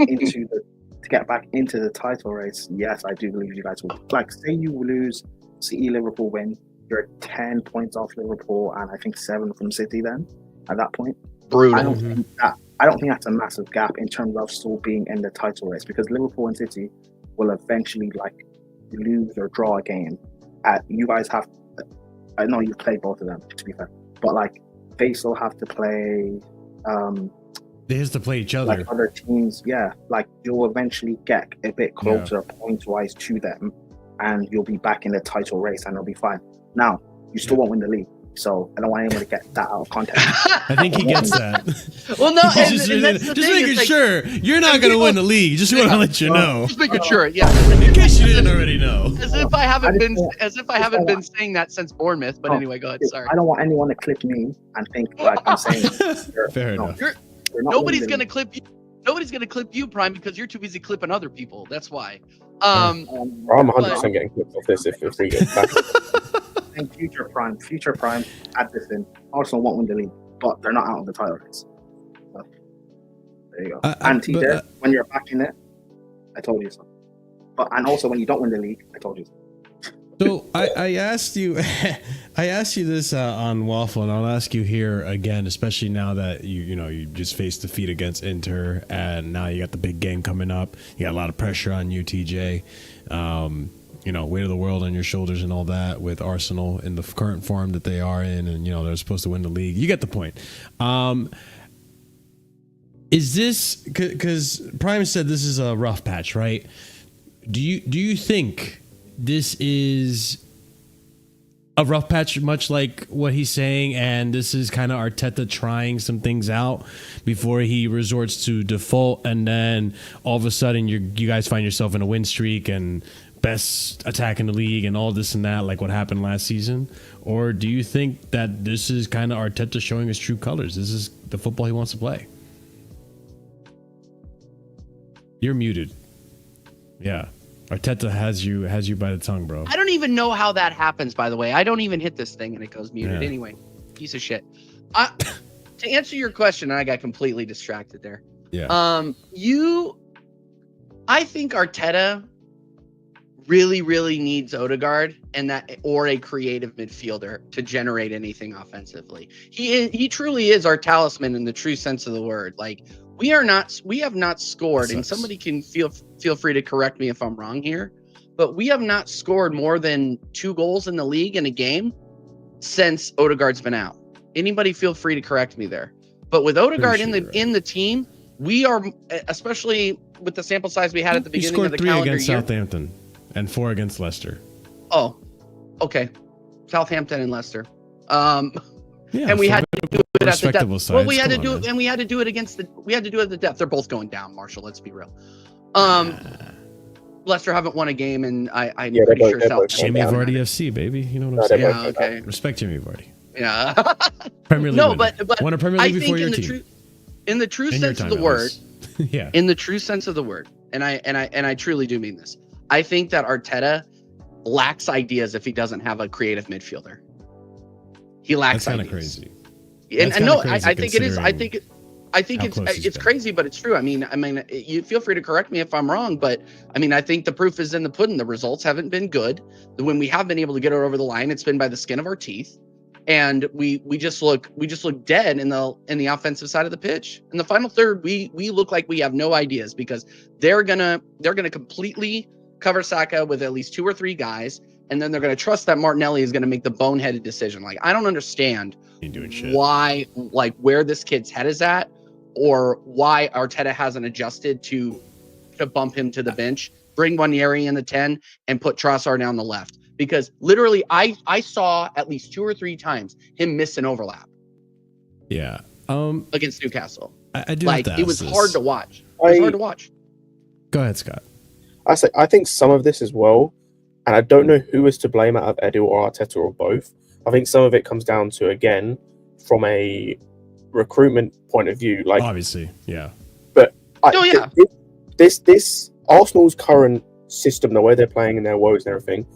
into the title race, yes, I do believe you guys will. Say you lose, City, Liverpool win, you're 10 points off Liverpool, and I think 7 from City then, at that point. Brutal. I don't think that's a massive gap in terms of still being in the title race, because Liverpool and City will eventually lose or draw a game. You guys have, I know you've played both of them, to be fair, but they still have to play. They have to play each other. Other teams, yeah. You'll eventually get a bit closer point-wise to them, and you'll be back in the title race, and it'll be fine. Now, you still won't win the league. So I don't want anyone to get that out of context. I think he gets that. Well, no, just making sure you're not going to win the league. Just want to let you know. Just making sure, yeah. In case you didn't already know. As if I haven't been saying that since Bournemouth. But anyway, go ahead. Sorry. I don't want anyone to clip me and think I'm saying. Fair enough. Nobody's going to clip you. Nobody's going to clip you, Prime, because you're too busy clipping other people. That's why. I'm 100% getting clipped off this if we get back. And future prime, add this in. Arsenal won't win the league, but they're not out of the title race. So, there you go. And TJ, when you're back in it, I told you so. And also when you don't win the league, I told you so. So I asked you this on Waffle, and I'll ask you here again, especially now that you just faced defeat against Inter, and now you got the big game coming up. You got a lot of pressure on you, TJ. Weight of the world on your shoulders and all that with Arsenal in the current form that they are in, and they're supposed to win the league. You get the point. Is this because Prime said this is a rough patch, right? Do you think this is a rough patch, much like what he's saying, and this is kind of Arteta trying some things out before he resorts to default, and then all of a sudden you guys find yourself in a win streak and best attack in the league and all this and that, like what happened last season? Or do you think that this is kind of Arteta showing his true colors? This is the football he wants to play. You're muted. Yeah. Arteta has you by the tongue, bro. I don't even know how that happens, by the way. I don't even hit this thing and it goes muted. Anyway, piece of shit. To answer your question, I got completely distracted there. Yeah. I think Arteta really, really needs Odegaard or a creative midfielder to generate anything offensively. He truly is our talisman in the true sense of the word. We have not scored, and somebody can feel free to correct me if I'm wrong here, but we have not scored more than 2 goals in the league in a game since Odegaard's been out. Anybody feel free to correct me there. But with Odegaard in the team, we are, especially with the sample size we had at the beginning of the calendar year. He scored 3 against Southampton and 4 against Leicester. Oh, okay. Southampton and Leicester. And we had to do it at the depth. Well, we had to do it, and we had to do it at the depth. They're both going down, Marshall. Let's be real. Leicester haven't won a game, and I'm pretty sure Southampton. Jimmy Vardy FC, baby. You know what I'm saying? Yeah, okay. Respect Jimmy Vardy. Yeah. Premier League. No, but won a Premier League before your team. In the true sense of the word, yeah. In the true sense of the word, and I truly do mean this. I think that Arteta lacks ideas if he doesn't have a creative midfielder. He lacks ideas. That's kind of crazy. And no, I think it is. I think it's crazy, but it's true. I mean, you feel free to correct me if I'm wrong, but I think the proof is in the pudding. The results haven't been good. When we have been able to get it over the line, it's been by the skin of our teeth. and we just look dead in the offensive side of the pitch. In the final third, we look like we have no ideas, because they're gonna completely cover Saka with at least 2 or 3 guys, and then they're gonna trust that Martinelli is gonna make the boneheaded decision. Like, I don't understand why, like, where this kid's head is at, or why Arteta hasn't adjusted to bump him to the bench, bring Waneri in the 10, and put Trossard down the left. Because literally, I saw at least 2 or 3 times him miss an overlap. Yeah. Against Newcastle. I do like, have to it was ask hard this. to watch. It was hard to watch. Go ahead, Scott. I think some of this as well, and I don't know who is to blame out of Edu or Arteta or both. I think some of it comes down to, again, from a recruitment point of view, like, obviously, yeah. But yeah. This Arsenal's current system, the way they're playing and their woes and everything,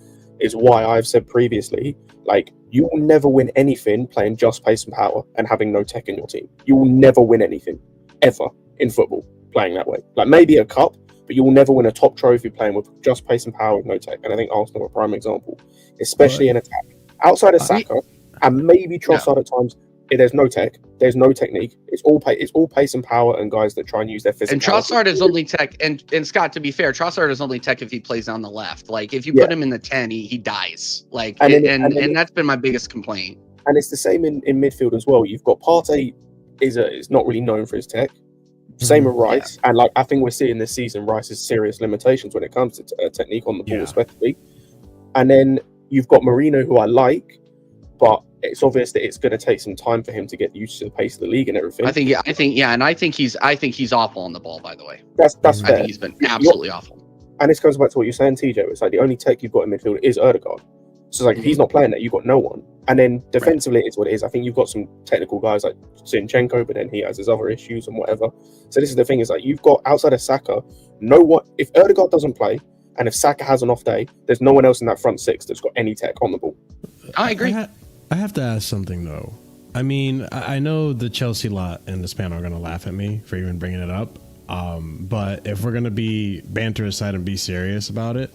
is why I've said previously, like, you will never win anything playing just pace and power and having no tech in your team. You will never win anything ever in football playing that way. Like, maybe a cup, but you will never win a top trophy playing with just pace and power with no tech. And I think Arsenal are a prime example, especially in attack. Outside of Saka and maybe Trossard at times, there's no tech, there's no technique. It's all pace and power and guys that try and use their physical. And Trossard is only tech. And Scott, to be fair, Trossard is only tech if he plays on the left. Like, if you put him in the 10, he dies. Like, and that's been my biggest complaint. And it's the same in midfield as well. You've got Partey is not really known for his tech. Same with Rice, and like, I think we're seeing this season Rice's serious limitations when it comes to technique on the ball, especially. And then you've got Marino, who I like, but it's obvious that it's going to take some time for him to get used to the pace of the league and everything. I think he's awful on the ball. By the way, that's fair. I think he's been absolutely awful. And this goes back to what you're saying, TJ. It's like the only tech you've got in midfield is Ødegaard. So it's like, if he's not playing that, you've got no one. And then defensively, it's what it is. I think you've got some technical guys like Zinchenko, but then he has his other issues and whatever. So this is the thing, is like, you've got, outside of Saka, no one. If Ødegaard doesn't play, and if Saka has an off day, there's no one else in that front six that's got any tech on the ball. I agree. I have to ask something though. I mean, I know the Chelsea lot and the Span are going to laugh at me for even bringing it up. But if we're going to be banter aside and be serious about it,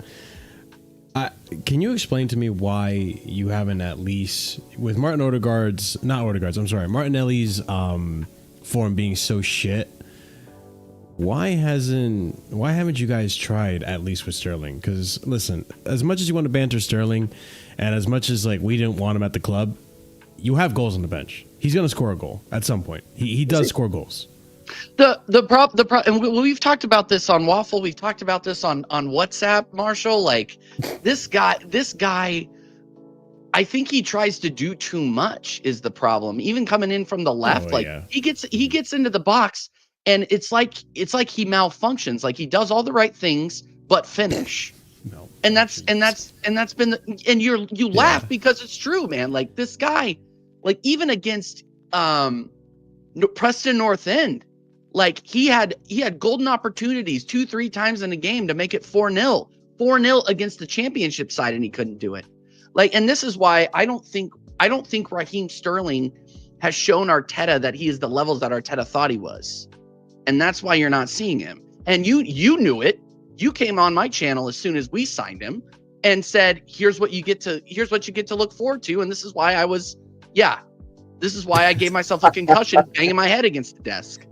can you explain to me why you haven't, at least with Martinelli's form being so shit, why haven't you guys tried at least with Sterling? Because listen, as much as you want to banter Sterling, and as much as like we didn't want him at the club, you have goals on the bench. He's going to score a goal at some point. He does score goals. The problem, and we've talked about this on Waffle. We've talked about this on WhatsApp, Marshall. Like, this guy, I think he tries to do too much is the problem. Even coming in from the left, he gets into the box, and it's like he malfunctions. Like, he does all the right things but finish. No. And that's been you laugh because it's true, man. Like, this guy, like, even against Preston North End, like, he had golden opportunities 2-3 times in a game to make it 4-0 against the championship side, and he couldn't do it. Like, and this is why I don't think Raheem Sterling has shown Arteta that he is the levels that Arteta thought he was, and that's why you're not seeing him. And you knew it. You came on my channel as soon as we signed him and said, here's what you get to look forward to. And this is why I gave myself a concussion banging my head against the desk.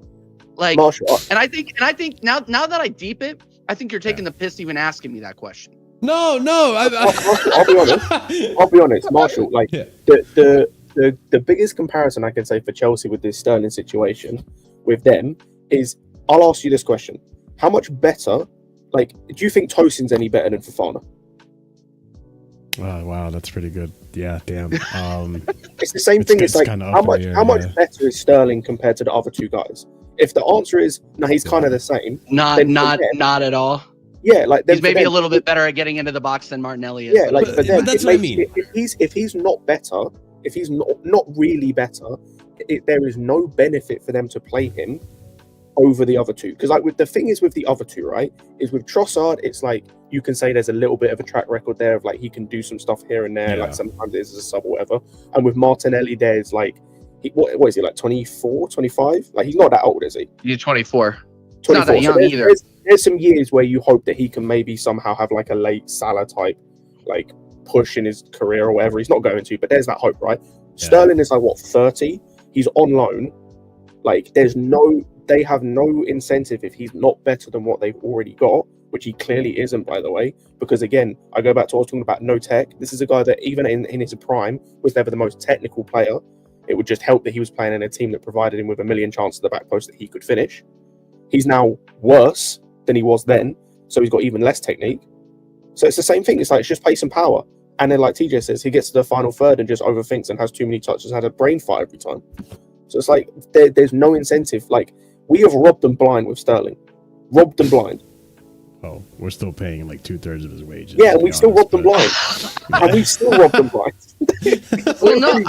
Like, Marshall. And I think now that I deep it, I think you're taking the piss even asking me that question. No. I'll be honest, Marshall. Like, the biggest comparison I can say for Chelsea with this Sterling situation with them is, I'll ask you this question: how much better? Like, do you think Tosin's any better than Fofana? Oh, wow, that's pretty good. Yeah, damn. It's the same thing. It's like, how much better is Sterling compared to the other two guys? If the answer is no, he's kind of the same. Not at all. Yeah, like, he's maybe a little bit better at getting into the box than Martinelli is. Yeah, like, but that's what I mean. If he's not better, if he's not really better, there is no benefit for them to play him over the other two. Because, like, the thing is with the other two, right, is with Trossard, it's like, you can say there's a little bit of a track record there of, like, he can do some stuff here and there, like sometimes it is a sub or whatever. And with Martinelli, there's like, what is he, like 24, 25? Like, he's not that old, is he? He's 24. 24. Not that young either. There's some years where you hope that he can maybe somehow have like a late Salah type, like, push in his career or whatever. He's not going to, but there's that hope, right? Sterling is like what 30. He's on loan. Like they have no incentive if he's not better than what they've already got, which he clearly isn't, by the way. Because again, I go back to what I was talking about, no tech. This is a guy that even in his prime was never the most technical player. It would just help that he was playing in a team that provided him with a million chances at the back post that he could finish. He's now worse than he was then, so he's got even less technique. So it's the same thing. It's like, it's just pace and power. And then, like TJ says, he gets to the final third and just overthinks and has too many touches and has a brain fart every time. So it's like, there's no incentive. Like, we have robbed them blind with Sterling. Robbed them blind. Oh, we're still paying him like 2/3 of his wages. Yeah, and we still robbed them blind. And we still robbed them blind. Well, no,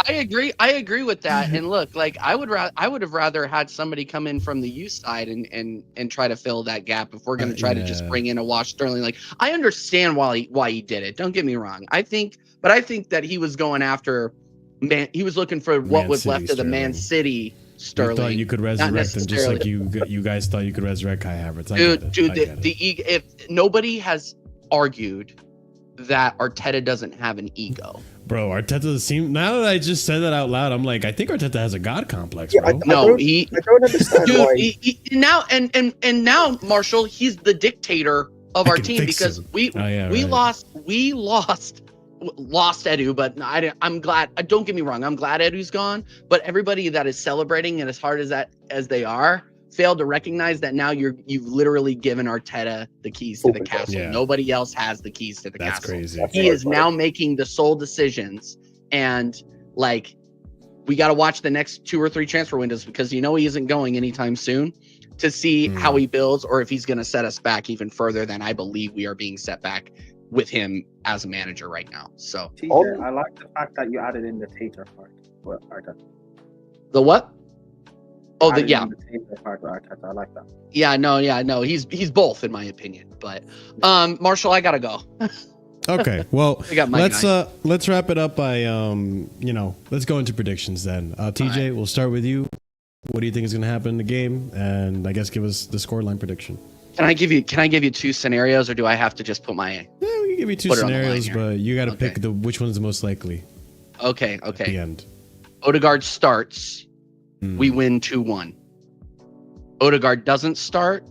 I agree. I agree with that. And look, like I would have rather had somebody come in from the youth side and try to fill that gap if we're going to try to just bring in a Wash Sterling. Like I understand why he did it. Don't get me wrong. I think that he was going after he was looking for what was left of the Man City Sterling. You thought you could resurrect him just like you guys thought you could resurrect Kai Havertz. If nobody has argued that Arteta doesn't have an ego. Bro, Arteta doesn't seem. Now that I just said that out loud, I'm like, I think Arteta has a god complex, bro. I don't understand why. Now, Marshall, he's the dictator of our team because we lost Edu, but I'm glad. Don't get me wrong, I'm glad Edu's gone. But everybody that is celebrating and as hard as they are, failed to recognize that now you've literally given Arteta the keys to the castle. Yeah. Nobody else has the keys to the castle. That's crazy. He is now making the sole decisions, and like we got to watch the next 2 or 3 transfer windows because he isn't going anytime soon to see how he builds or if he's going to set us back even further than I believe we are being set back with him as a manager right now. So TJ, I like the fact that you added in the Tater part. The what? Oh, I like that. Yeah, no. He's both in my opinion. But Marshall, I gotta go. Okay, well, let's wrap it up by let's go into predictions then. TJ, we'll start with you. What do you think is going to happen in the game? And I guess give us the scoreline prediction. Can I give you 2 scenarios, or do I have to just put my? Yeah, we can give you 2 scenarios, but you got to pick which one's the most likely. Okay. At the end. Odegaard starts. We win 2-1. Odegaard doesn't start.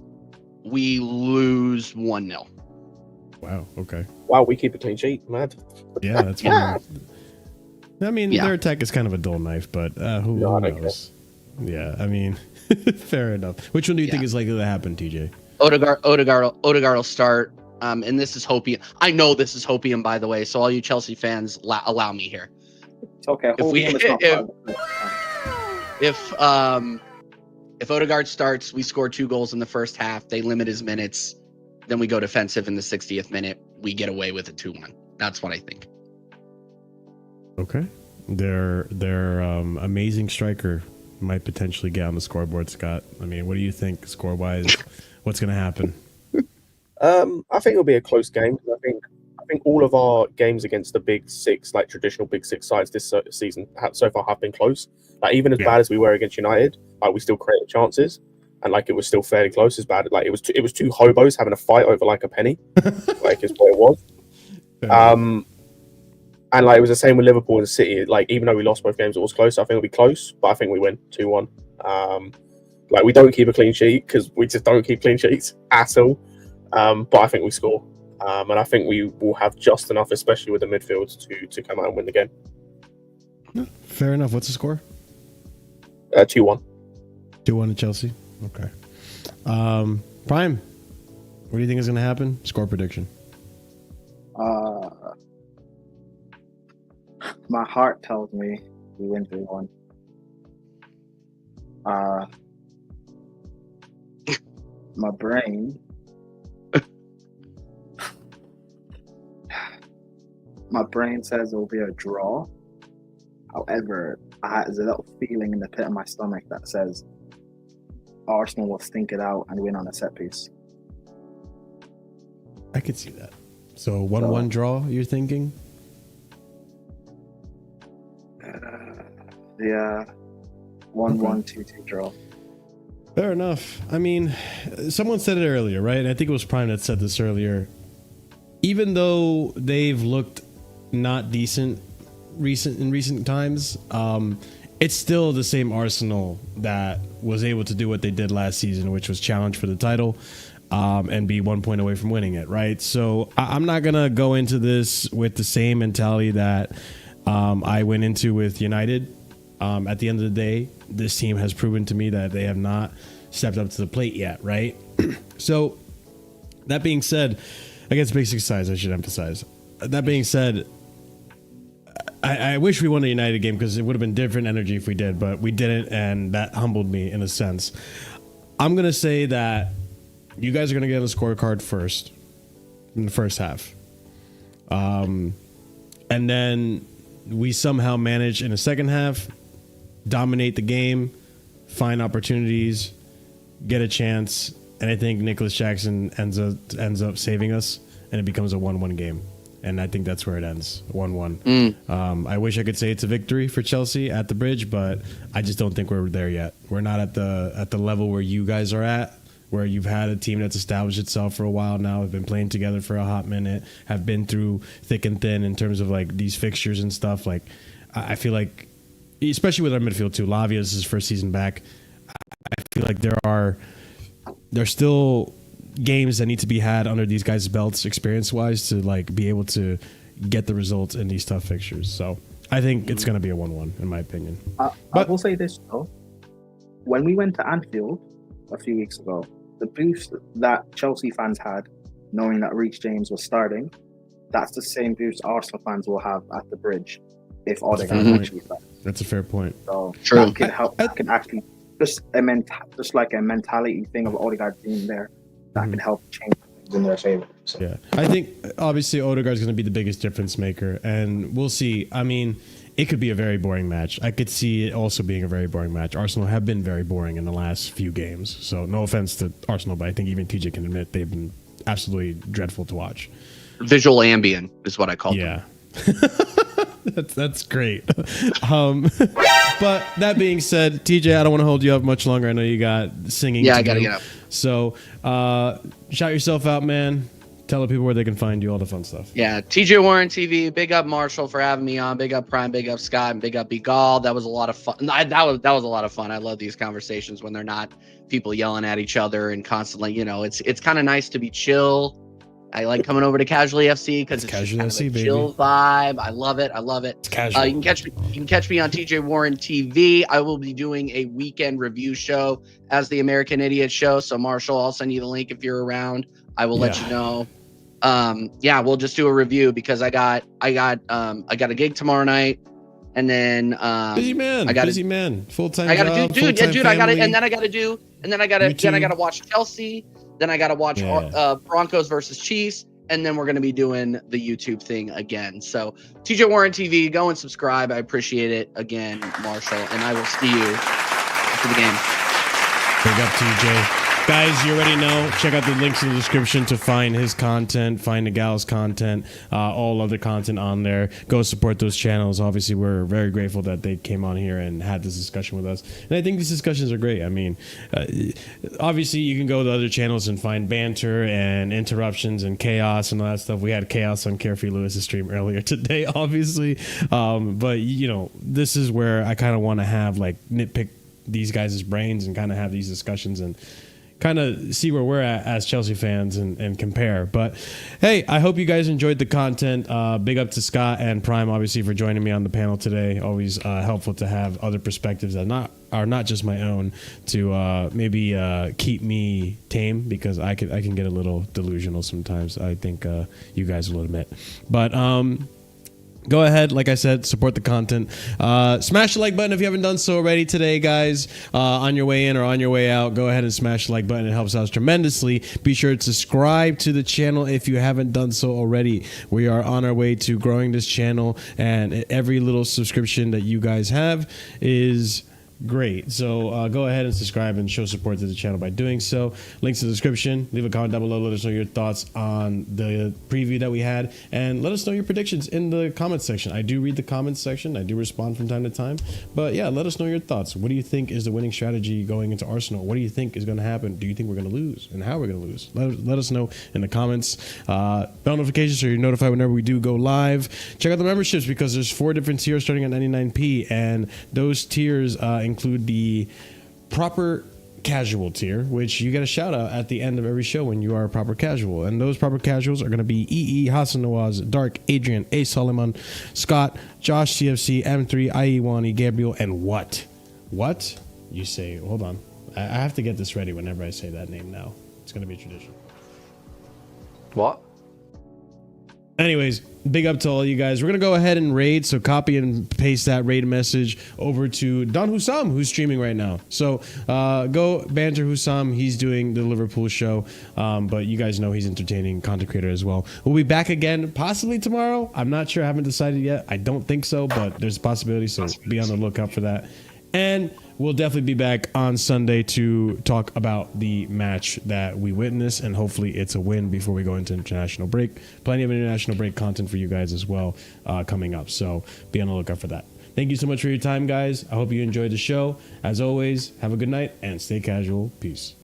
We lose 1-0. Wow. Okay. Wow, we keep a clean sheet, mad. Yeah, that's fine. I mean, their attack is kind of a dull knife, but who knows? Yeah, I mean, fair enough. Which one do you think is likely to happen, TJ? Odegaard will start. And this is hopium. I know this is hopium, by the way. So all you Chelsea fans, allow me here. It's okay. If Odegaard starts, we score 2 goals in the first half. They limit his minutes. Then we go defensive in the 60th minute. We get away with a 2-1. That's what I think. Okay. Their amazing striker might potentially get on the scoreboard, Scott. I mean, what do you think score-wise? What's going to happen? I think it'll be a close game. I think all of our games against the big 6, like traditional big 6 sides this season so far have been close. Like even as bad as we were against United, like we still created chances, and like it was still fairly close. As bad, like it was 2 hobos having a fight over like a penny, like is what it was. And like it was the same with Liverpool and City. Like even though we lost both games, it was close. I think it'll be close, but I think we win 2-1. Like we don't keep a clean sheet because we just don't keep clean sheets at all. But I think we score, and I think we will have just enough, especially with the midfield, to come out and win the game. Fair enough. What's the score? 2-1. 2-1 to Chelsea. Okay. Prime, what do you think is going to happen? Score prediction. My heart tells me we win 3-1. My brain says it will be a draw. However, there's a little feeling in the pit of my stomach that says Arsenal will stink it out and win on a set piece. I could see that. So 1-1 draw, you're thinking? Yeah. 1-1, 2-2 draw. Fair enough. I mean, someone said it earlier, right? I think it was Prime that said this earlier. Even though they've looked not decent recent times, it's still the same Arsenal that was able to do what they did last season, which was challenge for the title and be 1 point away from winning it, right? So I'm not going to go into this with the same mentality that I went into with United. At the end of the day, this team has proven to me that they have not stepped up to the plate yet, right? So that being said, against basic size, I should emphasize. That being said, I wish we won a United game because it would have been different energy if we did, but we didn't, and that humbled me in a sense. I'm going to say that you guys are going to get a scorecard first in the first half. And then we somehow manage in the second half, dominate the game, find opportunities, get a chance, and I think Nicholas Jackson ends up saving us, and it becomes a 1-1 game. And I think that's where it ends, 1-1. I wish I could say it's a victory for Chelsea at the Bridge, but I just don't think we're there yet. We're not at the level where you guys are at, where you've had a team that's established itself for a while now, have been playing together for a hot minute, have been through thick and thin in terms of like these fixtures and stuff. Like, I feel like, especially with our midfield too, Lavia, this is his first season back. I feel like there's still games that need to be had under these guys' belts experience-wise to like be able to get the results in these tough fixtures. So I think it's going to be a 1-1 in my opinion. I will say this though. When we went to Anfield a few weeks ago, the boost that Chelsea fans had knowing that Reece James was starting, that's the same boost Arsenal fans will have at the Bridge if Odegaard actually starts. That's a fair point. So True. that can help. That can actually just like a mentality thing of Odegaard being there. That can help change things in their favor. So. Yeah, I think obviously Odegaard's going to be the biggest difference maker, and we'll see. I mean, it could be a very boring match. I could see it also being a very boring match. Arsenal have been very boring in the last few games, so no offense to Arsenal, but I think even TJ can admit they've been absolutely dreadful to watch. Visual Ambient is what I call them. That's great. But that being said, TJ, I don't want to hold you up much longer. I know you got singing. Yeah, I got to get up. So shout yourself out, man. Tell the people where they can find you, all the fun stuff. Yeah, TJ Warren TV. Big up Marshall for having me on. Big up Prime. Big up Scott. And big up Begal. That was a lot of fun. That was a lot of fun. I love these conversations when they're not people yelling at each other and constantly. You know, it's kind of nice to be chill. I like coming over to Casually FC because it's Casually just FC, a chill vibe. I love it. It's casual. You can catch me on TJ Warren TV. I will be doing a weekend review show as the American Idiot Show. So Marshall, I'll send you the link if you're around. I will let you know. We'll just do a review because I got a gig tomorrow night, and then busy man, full-time. I got job, to do, dude. family. I got it, and then I got to watch Chelsea. Then I got to watch Broncos versus Chiefs, and then we're going to be doing the YouTube thing again. So TJ Warren TV, go and subscribe. I appreciate it again, Marshall, and I will see you after the game. Big up TJ. Guys, you already know. Check out the links in the description to find his content, find the gal's content, all other content on there. Go support those channels. Obviously, we're very grateful that they came on here and had this discussion with us. And I think these discussions are great. I mean, obviously, you can go to other channels and find banter and interruptions and chaos and all that stuff. We had chaos on Carefree Lewis's stream earlier today, obviously. But, you know, this is where I kind of want to have, like, nitpick these guys' brains and kind of have these discussions and kind of see where we're at as Chelsea fans and compare. But hey, I hope you guys enjoyed the content. Big up to Scott and Prime, obviously, for joining me on the panel today. Always helpful to have other perspectives that are not just my own to maybe keep me tame, because I can get a little delusional sometimes. I think you guys will admit. But go ahead, like I said, support the content. Smash the like button if you haven't done so already today, guys. On your way in or on your way out, go ahead and smash the like button. It helps us tremendously. Be sure to subscribe to the channel if you haven't done so already. We are on our way to growing this channel, and every little subscription that you guys have is Great. So go ahead and subscribe and show support to the channel by doing so. Links in the description. Leave a comment down below. Let us know your thoughts on the preview that we had, and let us know your predictions in the comments section. I do read the comments section. I do respond from time to time. But yeah, let us know your thoughts. What do you think is the winning strategy going into Arsenal? What do you think is going to happen? Do you think we're going to lose, and how we're going to lose? Let us know in the comments. Bell notifications so you're notified whenever we do go live. Check out the memberships because there's 4 different tiers starting at 99p, and those tiers include the proper casual tier, which you get a shout out at the end of every show when you are a proper casual. And those proper casuals are going to be EE, Hassan Nawaz, Dark, Adrian, A. Solomon, Scott, Josh, CFC, M3, IE Wani, Gabriel, and what? What? You say, hold on. I have to get this ready whenever I say that name now. It's going to be a tradition. What? Anyways, big up to all you guys. We're going to go ahead and raid. So copy and paste that raid message over to Don Hussam, who's streaming right now. So go banter Hussam. He's doing the Liverpool show. But you guys know he's entertaining content creator as well. We'll be back again possibly tomorrow. I'm not sure. I haven't decided yet. I don't think so, but there's a possibility. So be on the lookout for that. And we'll definitely be back on Sunday to talk about the match that we witnessed, and hopefully it's a win before we go into international break. Plenty of international break content for you guys as well coming up, so be on the lookout for that. Thank you so much for your time, guys. I hope you enjoyed the show. As always, have a good night and stay casual. Peace.